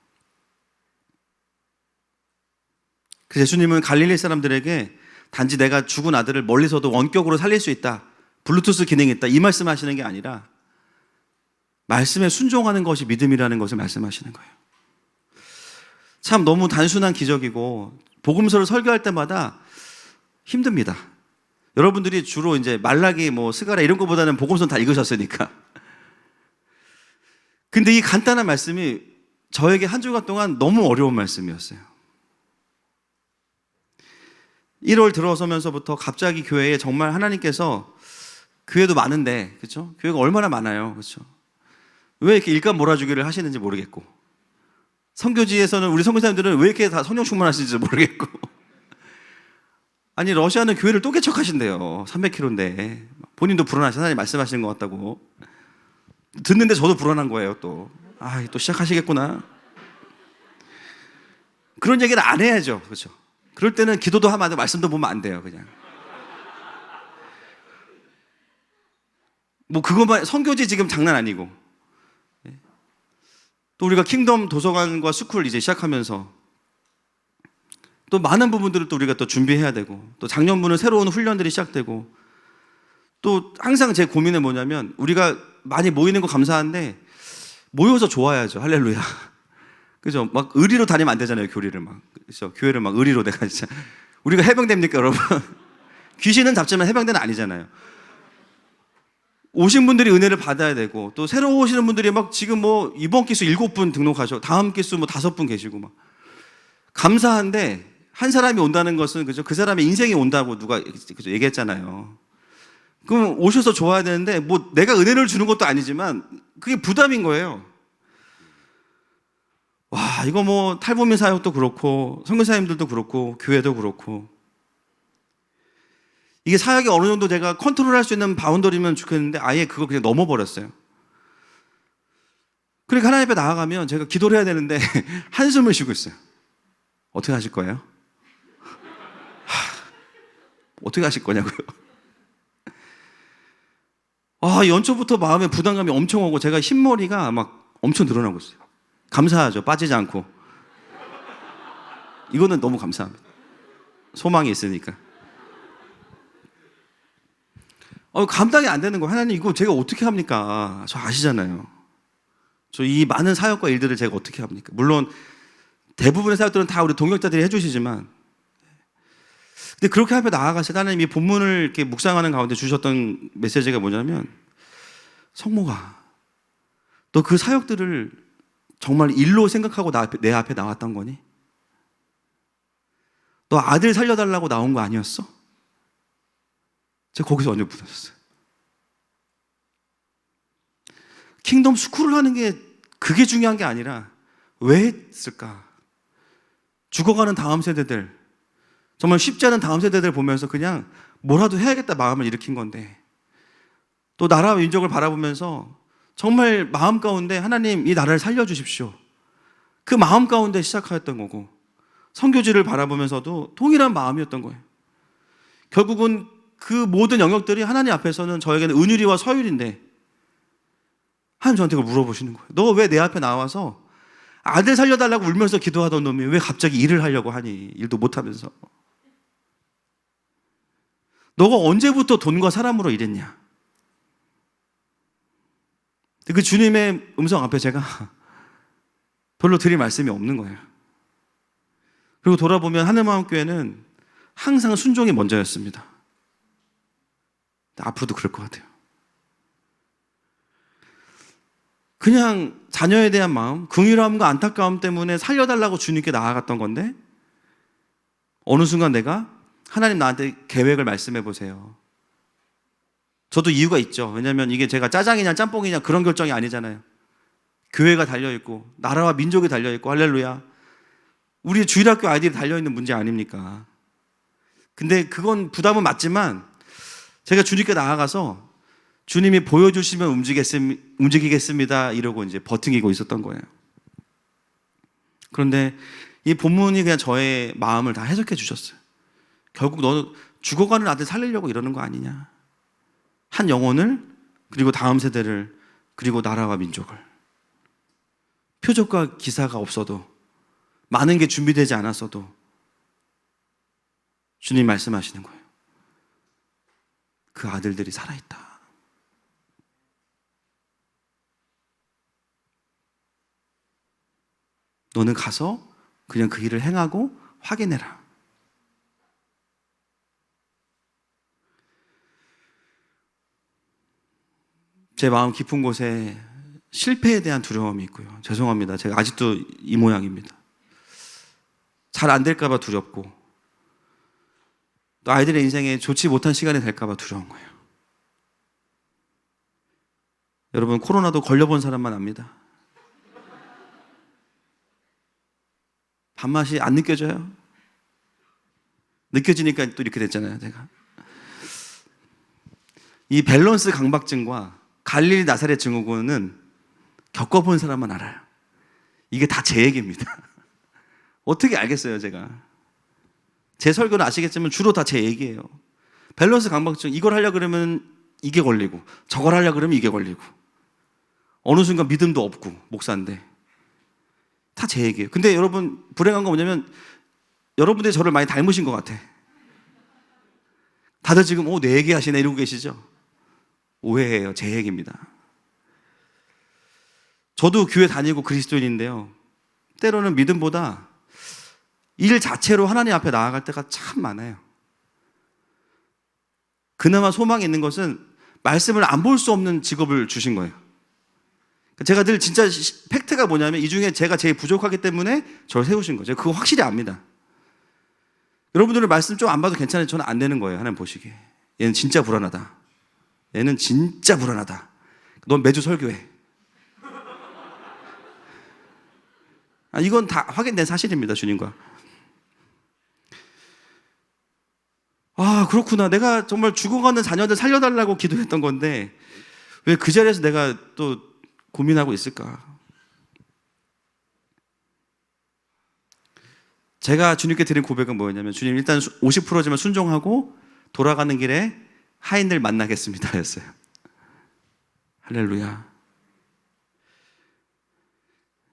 그래서 예수님은 갈릴리 사람들에게 단지 내가 죽은 아들을 멀리서도 원격으로 살릴 수 있다, 블루투스 기능이 있다, 이 말씀하시는 게 아니라 말씀에 순종하는 것이 믿음이라는 것을 말씀하시는 거예요. 참 너무 단순한 기적이고 복음서를 설교할 때마다 힘듭니다. 여러분들이 주로 이제 말라기, 스가랴 이런 거보다는 복음서는 다 읽으셨으니까. 근데 이 간단한 말씀이 저에게 한 주간 동안 너무 어려운 말씀이었어요. 1월 들어서면서부터 갑자기 교회에 정말 하나님께서, 교회도 많은데, 그렇죠? 교회가 얼마나 많아요, 그렇죠? 왜 이렇게 일감 몰아주기를 하시는지 모르겠고, 선교지에서는 우리 선교사님들은 왜 이렇게 다 성령 충만하시는지 모르겠고, 아니 러시아는 교회를 또 개척하신대요. 300km인데 본인도 불안하시, 하나님 말씀하시는 것 같다고 듣는데 저도 불안한 거예요. 또 시작하시겠구나. 그런 얘기를 안 해야죠, 그렇죠? 그럴 때는 기도도 하면 안 돼요, 말씀도 보면 안 돼요. 그냥 그것만, 선교지 지금 장난 아니고, 또 우리가 킹덤 도서관과 스쿨 이제 시작하면서 또 많은 부분들을 또 우리가 또 준비해야 되고, 또 작년부는 새로운 훈련들이 시작되고, 또 항상 제 고민은 뭐냐면 우리가 많이 모이는 거 감사한데 모여서 좋아야죠. 할렐루야. 그죠? 막 의리로 다니면 안 되잖아요, 교리를 막. 그죠? 교회를 막 의리로 내가 진짜. 우리가 해병대입니까, 여러분? 귀신은 잡지만 해병대는 아니잖아요. 오신 분들이 은혜를 받아야 되고, 또 새로 오시는 분들이 막 지금 이번 기수 7분 등록하셔, 다음 기수 5분 계시고 막. 감사한데 한 사람이 온다는 것은, 그죠? 그 사람의 인생이 온다고 누가, 그죠? 얘기했잖아요. 그럼 오셔서 좋아야 되는데, 내가 은혜를 주는 것도 아니지만 그게 부담인 거예요. 와, 이거 탈북민 사역도 그렇고 선교사님들도 그렇고 교회도 그렇고, 이게 사역이 어느 정도 제가 컨트롤할 수 있는 바운더리면 좋겠는데 아예 그거 그냥 넘어버렸어요. 그러니까 하나님 앞에 나아가면 제가 기도를 해야 되는데 한숨을 쉬고 있어요. 어떻게 하실 거예요? 어떻게 하실 거냐고요? 연초부터 마음에 부담감이 엄청 오고 제가 흰머리가 막 엄청 늘어나고 있어요. 감사하죠, 빠지지 않고. 이거는 너무 감사합니다. 소망이 있으니까. 감당이 안 되는 거예요. 하나님, 이거 제가 어떻게 합니까? 저 아시잖아요. 저 이 많은 사역과 일들을 제가 어떻게 합니까? 물론 대부분의 사역들은 다 우리 동역자들이 해주시지만, 근데 그렇게 앞에 나아가서 하나님 이 본문을 이렇게 묵상하는 가운데 주셨던 메시지가 뭐냐면, 성모가 너 그 사역들을 정말 일로 생각하고 내 앞에 나왔던 거니? 너 아들 살려달라고 나온 거 아니었어? 제가 거기서 완전 무너졌어요. 킹덤 스쿨을 하는 게 그게 중요한 게 아니라 왜 했을까? 죽어가는 다음 세대들, 정말 쉽지 않은 다음 세대들 보면서 그냥 뭐라도 해야겠다 마음을 일으킨 건데, 또 나라와 민족을 바라보면서 정말 마음 가운데 하나님 이 나라를 살려주십시오, 그 마음 가운데 시작하였던 거고, 선교지를 바라보면서도 동일한 마음이었던 거예요. 결국은 그 모든 영역들이 하나님 앞에서는 저에게는 은율이와 서율인데, 하나님 저한테 그걸 물어보시는 거예요. 너 왜 내 앞에 나와서 아들 살려달라고 울면서 기도하던 놈이 왜 갑자기 일을 하려고 하니? 일도 못하면서. 너가 언제부터 돈과 사람으로 일했냐? 그 주님의 음성 앞에 제가 별로 드릴 말씀이 없는 거예요. 그리고 돌아보면 하늘마음교회는 항상 순종이 먼저였습니다. 앞으로도 그럴 것 같아요. 그냥 자녀에 대한 마음, 긍휼함과 안타까움 때문에 살려달라고 주님께 나아갔던 건데, 어느 순간 내가 하나님 나한테 계획을 말씀해 보세요. 저도 이유가 있죠. 왜냐하면 이게 제가 짜장이냐 짬뽕이냐 그런 결정이 아니잖아요. 교회가 달려있고 나라와 민족이 달려있고, 할렐루야, 우리 주일학교 아이들이 달려있는 문제 아닙니까? 근데 그건 부담은 맞지만 제가 주님께 나아가서 주님이 보여주시면 움직이겠습니다 이러고 이제 버티고 있었던 거예요. 그런데 이 본문이 그냥 저의 마음을 다 해석해 주셨어요. 결국 너는 죽어가는 아들 살리려고 이러는 거 아니냐? 한 영혼을, 그리고 다음 세대를, 그리고 나라와 민족을. 표적과 기사가 없어도, 많은 게 준비되지 않았어도 주님 말씀하시는 거예요. 그 아들들이 살아있다. 너는 가서 그냥 그 일을 행하고 확인해라. 제 마음 깊은 곳에 실패에 대한 두려움이 있고요. 죄송합니다. 제가 아직도 이 모양입니다. 잘 안 될까 봐 두렵고, 또 아이들의 인생에 좋지 못한 시간이 될까 봐 두려운 거예요. 여러분, 코로나도 걸려본 사람만 압니다. 밥맛이 안 느껴져요? 느껴지니까 또 이렇게 됐잖아요, 제가. 이 밸런스 강박증과 갈릴리 나사렛 증후군은 겪어본 사람만 알아요. 이게 다 제 얘기입니다. 어떻게 알겠어요, 제가. 제 설교는 아시겠지만 주로 다 제 얘기예요. 밸런스 강박증, 이걸 하려고 그러면 이게 걸리고, 저걸 하려고 그러면 이게 걸리고, 어느 순간 믿음도 없고, 목사인데. 다 제 얘기예요. 근데 여러분, 불행한 건 뭐냐면 여러분들이 저를 많이 닮으신 것 같아. 다들 지금 내 얘기 하시네 이러고 계시죠? 오해예요. 제 얘기입니다. 저도 교회 다니고 그리스도인인데요, 때로는 믿음보다 일 자체로 하나님 앞에 나아갈 때가 참 많아요. 그나마 소망이 있는 것은 말씀을 안 볼 수 없는 직업을 주신 거예요. 제가 늘 진짜 팩트가 뭐냐면, 이 중에 제가 제일 부족하기 때문에 저를 세우신 거죠. 그거 확실히 압니다. 여러분들은 말씀 좀 안 봐도 괜찮아요. 저는 안 되는 거예요. 하나님 보시기에. 얘는 진짜 불안하다. 얘는 진짜 불안하다. 넌 매주 설교해. 이건 다 확인된 사실입니다, 주님과. 그렇구나. 내가 정말 죽어가는 자녀들 살려달라고 기도했던 건데 왜 그 자리에서 내가 또 고민하고 있을까? 제가 주님께 드린 고백은 뭐였냐면, 주님 일단 50%지만 순종하고 돌아가는 길에 하인들 만나겠습니다 였어요. 할렐루야.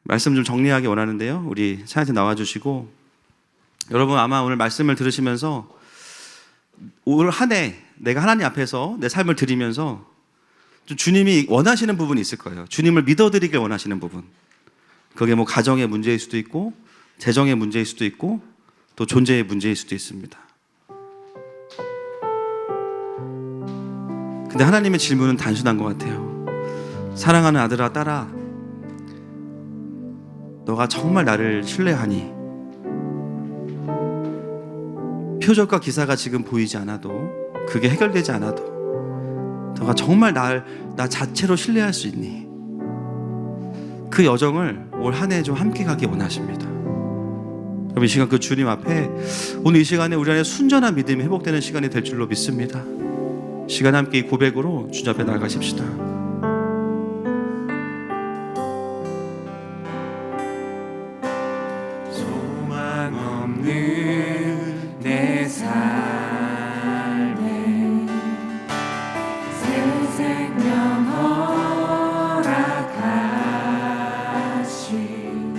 말씀 좀 정리하기 원하는데요, 우리 차한테 나와주시고, 여러분 아마 오늘 말씀을 들으시면서 올 한 해 내가 하나님 앞에서 내 삶을 드리면서 좀 주님이 원하시는 부분이 있을 거예요. 주님을 믿어드리길 원하시는 부분. 그게 뭐 가정의 문제일 수도 있고, 재정의 문제일 수도 있고, 또 존재의 문제일 수도 있습니다. 근데 하나님의 질문은 단순한 것 같아요. 사랑하는 아들아, 딸아, 너가 정말 나를 신뢰하니? 표적과 기사가 지금 보이지 않아도, 그게 해결되지 않아도 너가 정말 나 자체로 신뢰할 수 있니? 그 여정을 올 한 해 좀 함께 가기 원하십니다. 그럼 이 시간 그 주님 앞에, 오늘 이 시간에 우리 안에 순전한 믿음이 회복되는 시간이 될 줄로 믿습니다. 시간 함께 이 고백으로 주님 앞에 나아가십시다. 소망 없는 내 삶에 새 생명 허락하신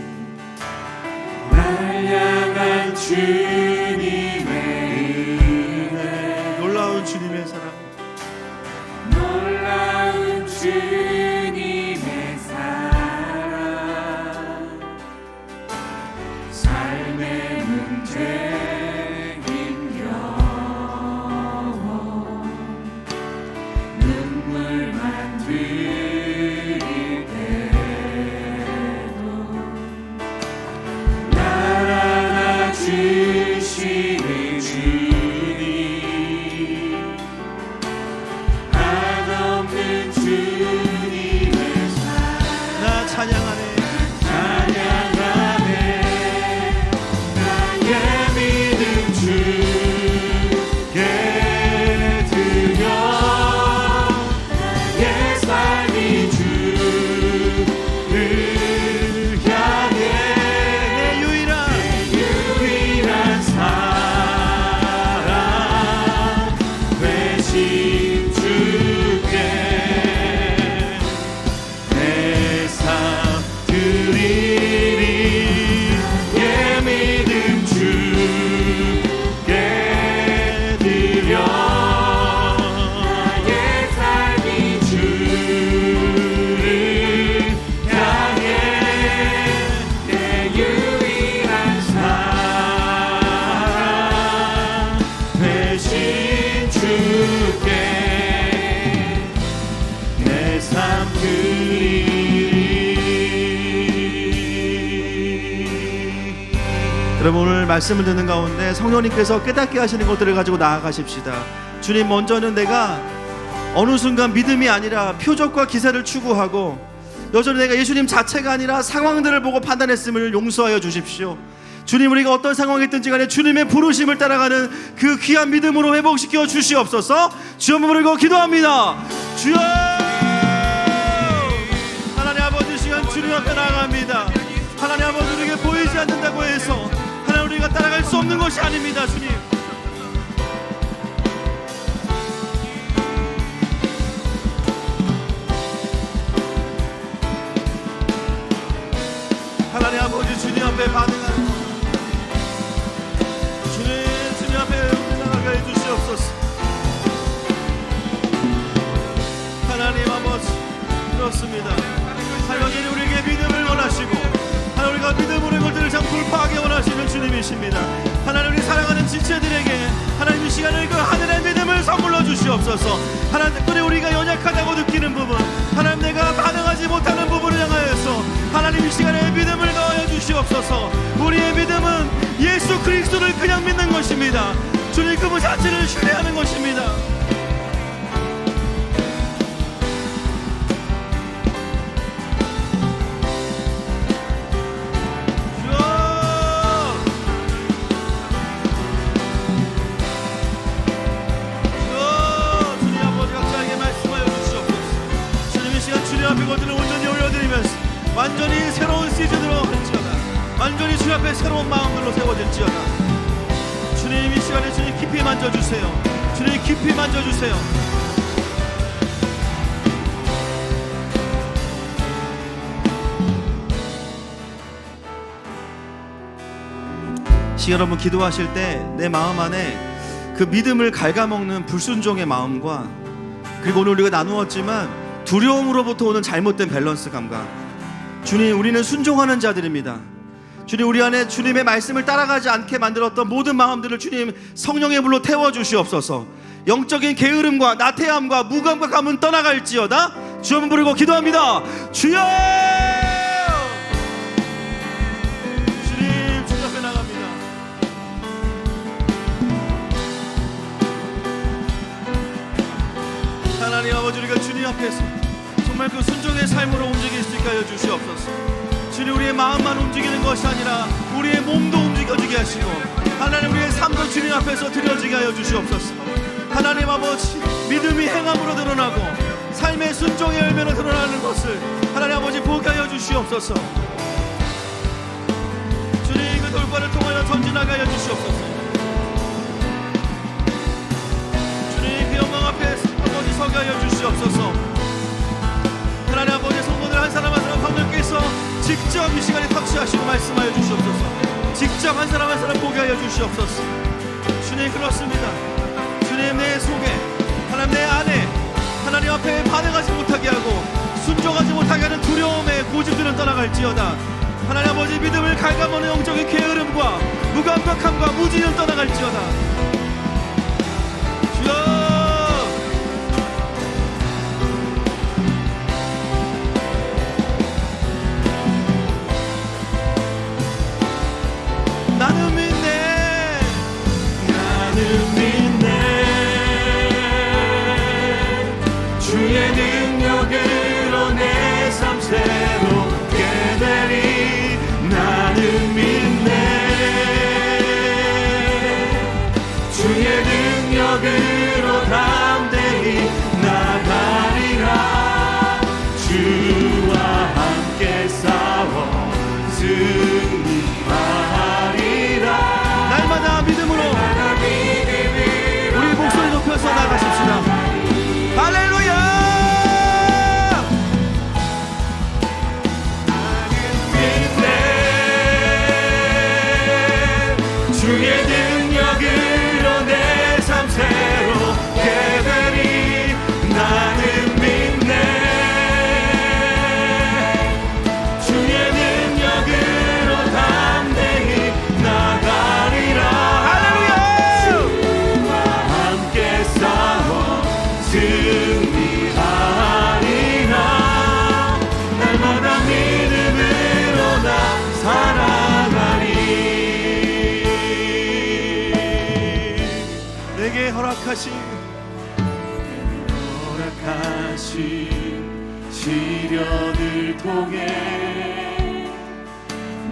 날 향한 주님의 은혜, 놀라운 주님의 사랑, 놀라운 주님의 사랑, 삶의 문제인 영원, 눈물만 흘릴 때도 날 안아주시는 주님, 한없는 주님의 사랑, 나 찬양하네. 찬양하네. 나의 믿음 주께 드려, 나의 삶이 주를 향해 내 유일한 사랑 되신 주께 내 삶 드리리. 내 믿음 주께 드려, 나의 삶이 주를 향해 내 유일한 사랑 되신 주께 내 삶 드리리. 여러분, 오늘 말씀을 듣는 가운데 성령님께서 깨닫게 하시는 것들을 가지고 나아가십시다. 주님, 먼저는 내가 어느 순간 믿음이 아니라 표적과 기사를 추구하고 여전히 내가 예수님 자체가 아니라 상황들을 보고 판단했음을 용서하여 주십시오. 주님, 우리가 어떤 상황이 있든지 간에 주님의 부르심을 따라가는 그 귀한 믿음으로 회복시켜 주시옵소서. 주여 부르고 기도합니다. 주여! 하나님 아버지, 시간 주님 앞에 나아갑니다. 하나님 아버지, 우리에게 보이지 않는다고 해서 하나님 우리가 따라갈 수 없는 것이 아닙니다. 주님, 하나님 아버지, 주님 앞에 반응하는 주님 앞에 나가게 해주시옵소서. 하나님 아버지, 그렇습니다. 하나님, 우리에게 믿음을 원하시고 하나님, 우리가 믿음으로 이것들을 참 돌파하게 원하시는 주님이십니다. 하나님, 우리 사랑하는 지체들에게 하나님 이 시간을 그 하늘의 믿음을 선물로 주시옵소서. 하나님, 특별히 우리가 연약하다고 느끼는 부분, 하나님 내가 반응하지 못하는 부분을 향하여서 하나님 이 시간에 믿음을 더하여 주시옵소서. 우리의 믿음은 예수 그리스도를 그냥 믿는 것입니다. 주님 그분 자체를 신뢰하는 것입니다. 주님 아버지, 각자에게 말씀하여 주시옵소서. 주님 이 시간 주님 앞에 것들을 온전히 올려드리면서 완전히 새로운 시즌으로 할지어다. 완전히 주님 앞에 새로운 마음들로 세워질지어다. 주님 이 시간에 주님 깊이 만져주세요. 주님 깊이 만져주세요. 시간 여러분, 기도하실 때 내 마음 안에 그 믿음을 갉아먹는 불순종의 마음과, 그리고 오늘 우리가 나누었지만 두려움으로부터 오는 잘못된 밸런스 감각. 주님, 우리는 순종하는 자들입니다. 주님, 우리 안에 주님의 말씀을 따라가지 않게 만들었던 모든 마음들을 주님 성령의 불로 태워주시옵소서. 영적인 게으름과 나태함과 무감각함은 떠나갈지어다. 주 한번 부르고 기도합니다. 주여! 주님, 주님 앞에 나갑니다. 하나님 아버지, 우리가 주님 앞에서 정말 그 순종의 삶으로 움직일 수 있게 하여 주시옵소서. 주님, 우리의 마음만 움직이는 것이 아니라 우리의 몸도 움직여지게 하시고 하나님, 우리의 삶도 주님 앞에서 드려지게 하여 주시옵소서. 하나님 아버지, 믿음이 행함으로 드러나고 삶의 순종의 열매로 드러나는 것을 하나님 아버지 보게 하여 주시옵소서. 주님, 그 돌과를 통하여 전진하게 하여 주시옵소서. 주님, 그 영광 앞에 아버지 서게 하여 주시옵소서. 하나님 아버지, 성도들 한 사람 한 사람 방문께서 직접 이 시간에 탁시하시고 말씀하여 주시옵소서. 직접 한 사람 한 사람 보게 하여 주시옵소서. 주님, 그렇습니다. 주님, 내 속에 하나님 내 안에 하나님 앞에 반응하지 못하게 하고 순종하지 못하게 하는 두려움의 고집들은 떠나갈지어다. 하나님 아버지, 믿음을 갉아먹는 영적인 게으름과 무감각함과 무지는 떠나갈지어다. 주여! 나는 믿네, 나는 믿네. 주의 능력으로 내 삶 새롭게 되리. 나는 믿네. 주의 능력으로 담대히 나가리라. 주와 함께 싸워 승리하리라. 날마다 믿음으로 우리 목소리 높여서 나가십시다. 할렐루야! 믿네. 주의 능력으로 내 삶 새롭게 되리. 나는 믿네. 주의 능력으로 담대히 나가리라. 할렐루야! 주와 함께 싸워 승리하리라. 날마다 믿음으로 나 살아가리. 내게 허락하신 시련을 통해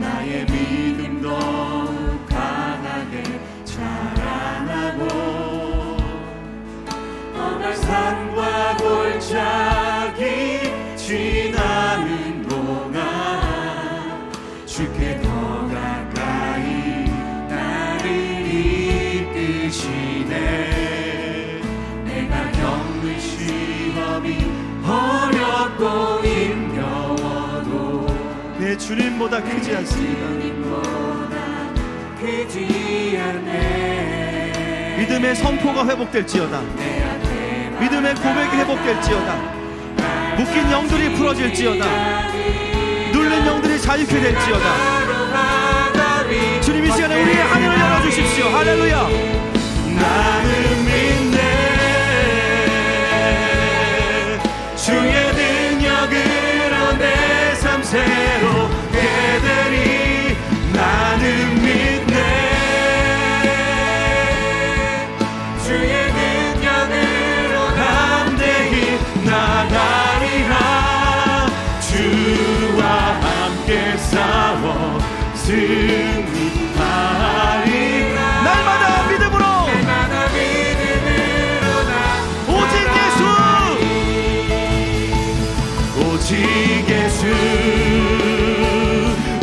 나의 믿음 더욱 강하게 자라나고 험한 산과 골짜기 지나는 동안 주께 더 가까이 나를 이끄시네. 내가 겪는 시험이 어렵고 힘겨워도 내 주님보다 크지 않습니다. 크지 않네. 믿음의 선포가 회복될지어다. 믿음의 고백이 회복될지어다. 묶인 영들이 풀어질지어다. 눌린 영들이 자유케 될지어다. 주님, 이 시간에 우리의 하늘을 열어주십시오. 할렐루야! 나는 믿네. 주의 능력으로 내 삶 새롭게 되리. 나는 믿네. 주의 능력으로 담대히 나가리라. 주와 함께 싸워 승리하리라. 날마다 믿음으로 오직 예수, 오직 예수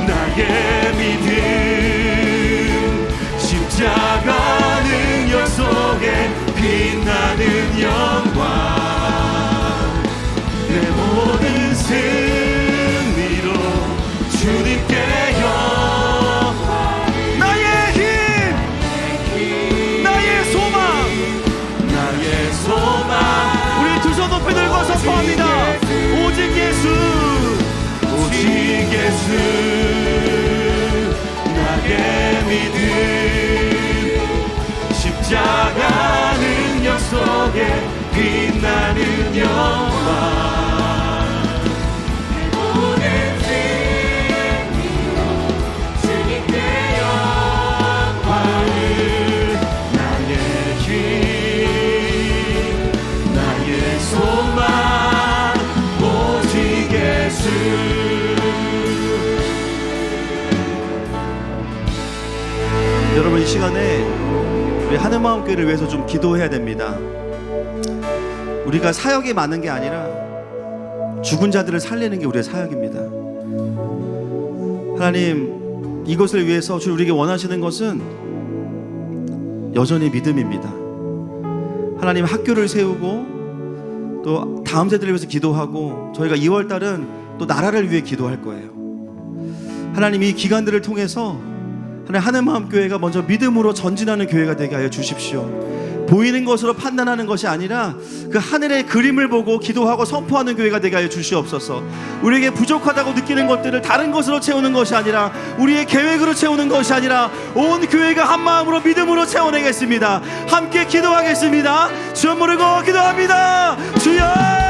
나의 믿음. 십자가 능력 속에 빛나는 영광. 내 모든 승리로 주님께 영광. 나의 힘, 나의 소망. 나의 소망. 우리 두 손 높이 들고 선포합니다. 오직 예수, 오직 예수 이 시간에 우리 하늘마음교회를 위해서 좀 기도해야 됩니다. 우리가 사역이 많은 게 아니라 죽은 자들을 살리는 게 우리의 사역입니다. 하나님, 이것을 위해서 주님 우리에게 원하시는 것은 여전히 믿음입니다. 하나님, 학교를 세우고 또 다음 세대를 위해서 기도하고, 저희가 2월달은 또 나라를 위해 기도할 거예요. 하나님, 이 기간들을 통해서 하늘마음교회가 먼저 믿음으로 전진하는 교회가 되게 하여 주십시오. 보이는 것으로 판단하는 것이 아니라 그 하늘의 그림을 보고 기도하고 선포하는 교회가 되게 하여 주시옵소서. 우리에게 부족하다고 느끼는 것들을 다른 것으로 채우는 것이 아니라, 우리의 계획으로 채우는 것이 아니라 온 교회가 한 마음으로 믿음으로 채워내겠습니다. 함께 기도하겠습니다. 주여 부르고 기도합니다. 주여!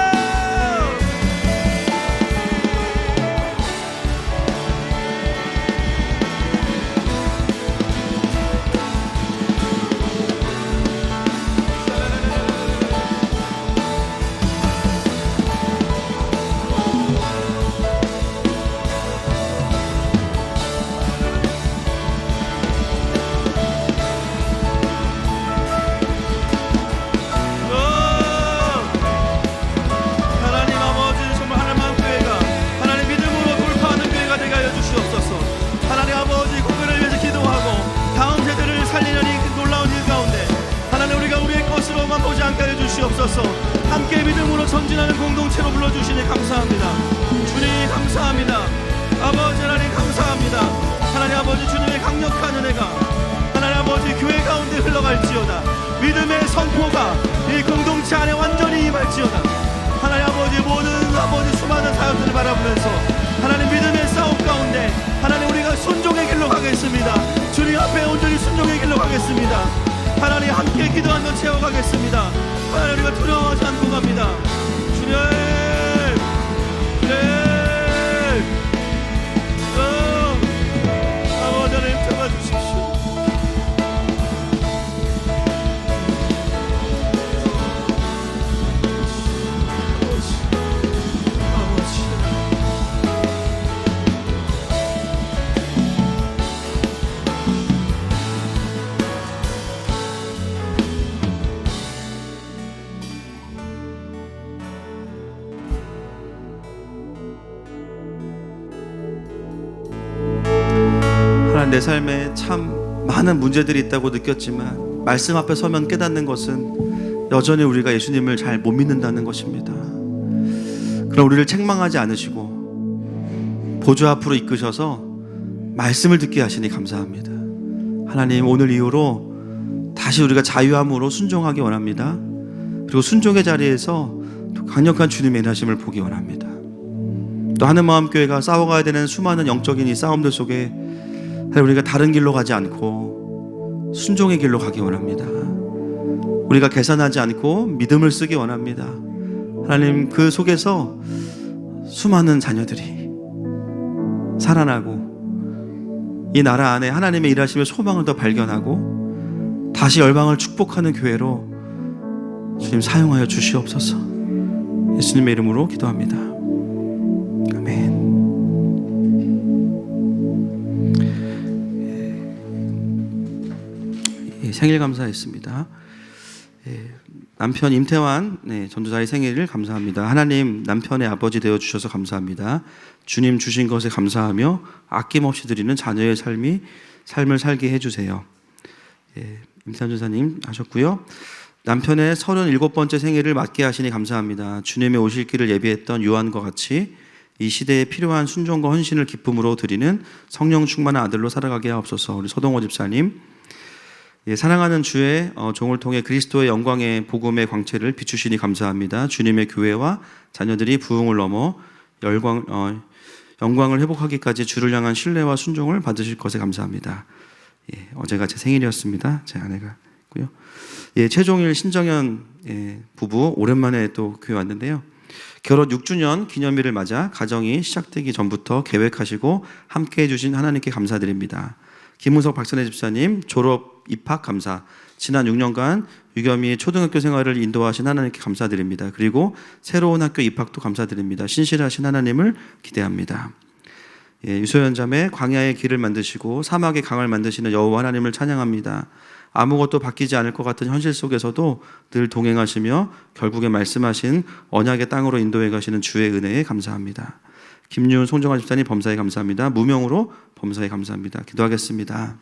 함께 믿음으로 전진하는 공동체로 불러주시니 감사합니다. 주님 감사합니다. 아버지 하나님 감사합니다. 하나님 아버지, 주님의 강력한 은혜가 하나님 아버지 교회 가운데 흘러갈지어다. 믿음의 선포가 이 공동체 안에 완전히 임할지어다. 하나님 아버지, 모든 아버지 수많은 사역들을 바라보면서 하나님 믿음의 싸움 가운데 하나님 우리가 순종의 길로 가겠습니다. 주님 앞에 온전히 순종의 길로 가겠습니다. 하나님 함께 기도하며 채워가겠습니다. 하나님, 우리가 두려워하지 않고 갑니다. 주님, 아버지 하나님 잡아주십시오. 내 삶에 참 많은 문제들이 있다고 느꼈지만 말씀 앞에 서면 깨닫는 것은 여전히 우리가 예수님을 잘 못 믿는다는 것입니다. 그럼 우리를 책망하지 않으시고 보좌 앞으로 이끄셔서 말씀을 듣게 하시니 감사합니다. 하나님, 오늘 이후로 다시 우리가 자유함으로 순종하기 원합니다. 그리고 순종의 자리에서 강력한 주님의 인하심을 보기 원합니다. 또 하늘마음교회가 싸워가야 되는 수많은 영적인 이 싸움들 속에 우리가 다른 길로 가지 않고 순종의 길로 가기 원합니다. 우리가 계산하지 않고 믿음을 쓰기 원합니다. 하나님, 그 속에서 수많은 자녀들이 살아나고 이 나라 안에 하나님의 일하심의 소망을 더 발견하고 다시 열방을 축복하는 교회로 주님 사용하여 주시옵소서. 예수님의 이름으로 기도합니다. 아멘. 생일 감사했습니다. 남편 임태환 전도사의 생일을 감사합니다. 하나님, 남편의 아버지 되어 주셔서 감사합니다. 주님 주신 것에 감사하며 아낌없이 드리는 자녀의 삶을 살게 해주세요. 임태환 전사님 하셨고요. 남편의 37번째 생일을 맞게 하시니 감사합니다. 주님의 오실 길을 예비했던 요한과 같이 이 시대에 필요한 순종과 헌신을 기쁨으로 드리는 성령 충만한 아들로 살아가게 하옵소서. 우리 서동호 집사님, 사랑하는 주의 종을 통해 그리스도의 영광의 복음의 광채를 비추시니 감사합니다. 주님의 교회와 자녀들이 부흥을 넘어 영광을 회복하기까지 주를 향한 신뢰와 순종을 받으실 것에 감사합니다. 어제가 제 생일이었습니다. 제 아내가 있고요. 최종일 신정현 부부 오랜만에 또 교회 왔는데요. 결혼 6주년 기념일을 맞아 가정이 시작되기 전부터 계획하시고 함께해 주신 하나님께 감사드립니다. 김문석 박선혜 집사님 졸업 입학 감사, 지난 6년간 유겸이 초등학교 생활을 인도하신 하나님께 감사드립니다. 그리고 새로운 학교 입학도 감사드립니다. 신실하신 하나님을 기대합니다. 유소연 자매 광야의 길을 만드시고 사막의 강을 만드시는 여호와 하나님을 찬양합니다. 아무것도 바뀌지 않을 것 같은 현실 속에서도 늘 동행하시며 결국에 말씀하신 언약의 땅으로 인도해 가시는 주의 은혜에 감사합니다. 김윤 송정환 집사님 범사에 감사합니다. 무명으로 범사에 감사합니다. 기도하겠습니다.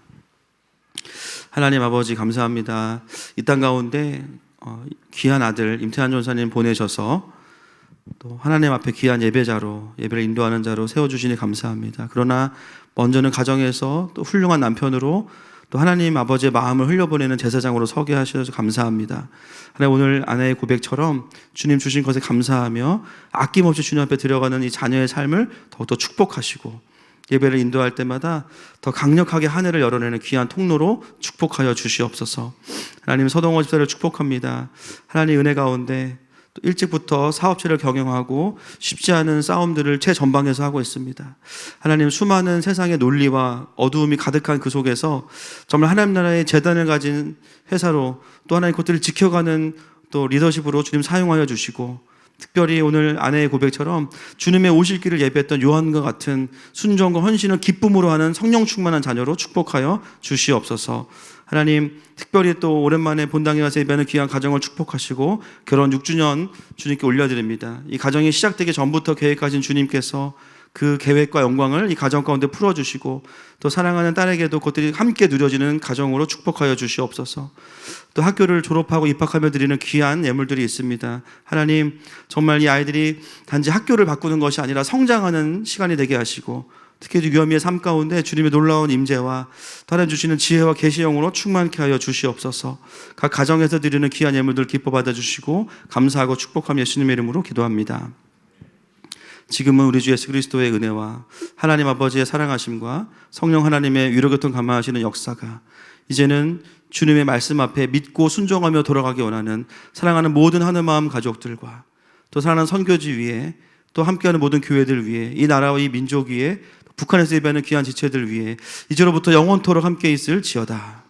하나님 아버지 감사합니다. 이 땅 가운데 귀한 아들 임태한 전사님 보내셔서 또 하나님 앞에 귀한 예배자로 예배를 인도하는 자로 세워주시니 감사합니다. 그러나 먼저는 가정에서 또 훌륭한 남편으로 또 하나님 아버지의 마음을 흘려보내는 제사장으로 서게 하셔서 감사합니다. 하나님 오늘 아내의 고백처럼 주님 주신 것에 감사하며 아낌없이 주님 앞에 들어가는 이 자녀의 삶을 더욱더 축복하시고 예배를 인도할 때마다 더 강력하게 하늘을 열어내는 귀한 통로로 축복하여 주시옵소서. 하나님 서동호 집사를 축복합니다. 하나님 은혜 가운데 또 일찍부터 사업체를 경영하고 쉽지 않은 싸움들을 최전방에서 하고 있습니다. 하나님 수많은 세상의 논리와 어두움이 가득한 그 속에서 정말 하나님 나라의 재단을 가진 회사로 또 하나님 것들을 지켜가는 또 리더십으로 주님 사용하여 주시고 특별히 오늘 아내의 고백처럼 주님의 오실 길을 예배했던 요한과 같은 순종과 헌신을 기쁨으로 하는 성령 충만한 자녀로 축복하여 주시옵소서. 하나님 특별히 또 오랜만에 본당에 가서 예배하는 귀한 가정을 축복하시고 결혼 6주년 주님께 올려드립니다. 이 가정이 시작되기 전부터 계획하신 주님께서 그 계획과 영광을 이 가정 가운데 풀어주시고 또 사랑하는 딸에게도 그것들이 함께 누려지는 가정으로 축복하여 주시옵소서. 또 학교를 졸업하고 입학하며 드리는 귀한 예물들이 있습니다. 하나님 정말 이 아이들이 단지 학교를 바꾸는 것이 아니라 성장하는 시간이 되게 하시고 특히 유아미의 삶 가운데 주님의 놀라운 임재와 하나님 주시는 지혜와 계시형으로 충만케 하여 주시옵소서. 각 가정에서 드리는 귀한 예물들 기뻐 받아주시고 감사하고 축복하며 예수님의 이름으로 기도합니다. 지금은 우리 주 예수 그리스도의 은혜와 하나님 아버지의 사랑하심과 성령 하나님의 위로교통 감화하시는 역사가 이제는 주님의 말씀 앞에 믿고 순종하며 돌아가기 원하는 사랑하는 모든 하늘마음 가족들과 또 사랑하는 선교지 위에 또 함께하는 모든 교회들 위에 이 나라와 이 민족 위에 북한에서 예배하는 귀한 지체들 위에 이제로부터 영원토록 함께 있을지어다.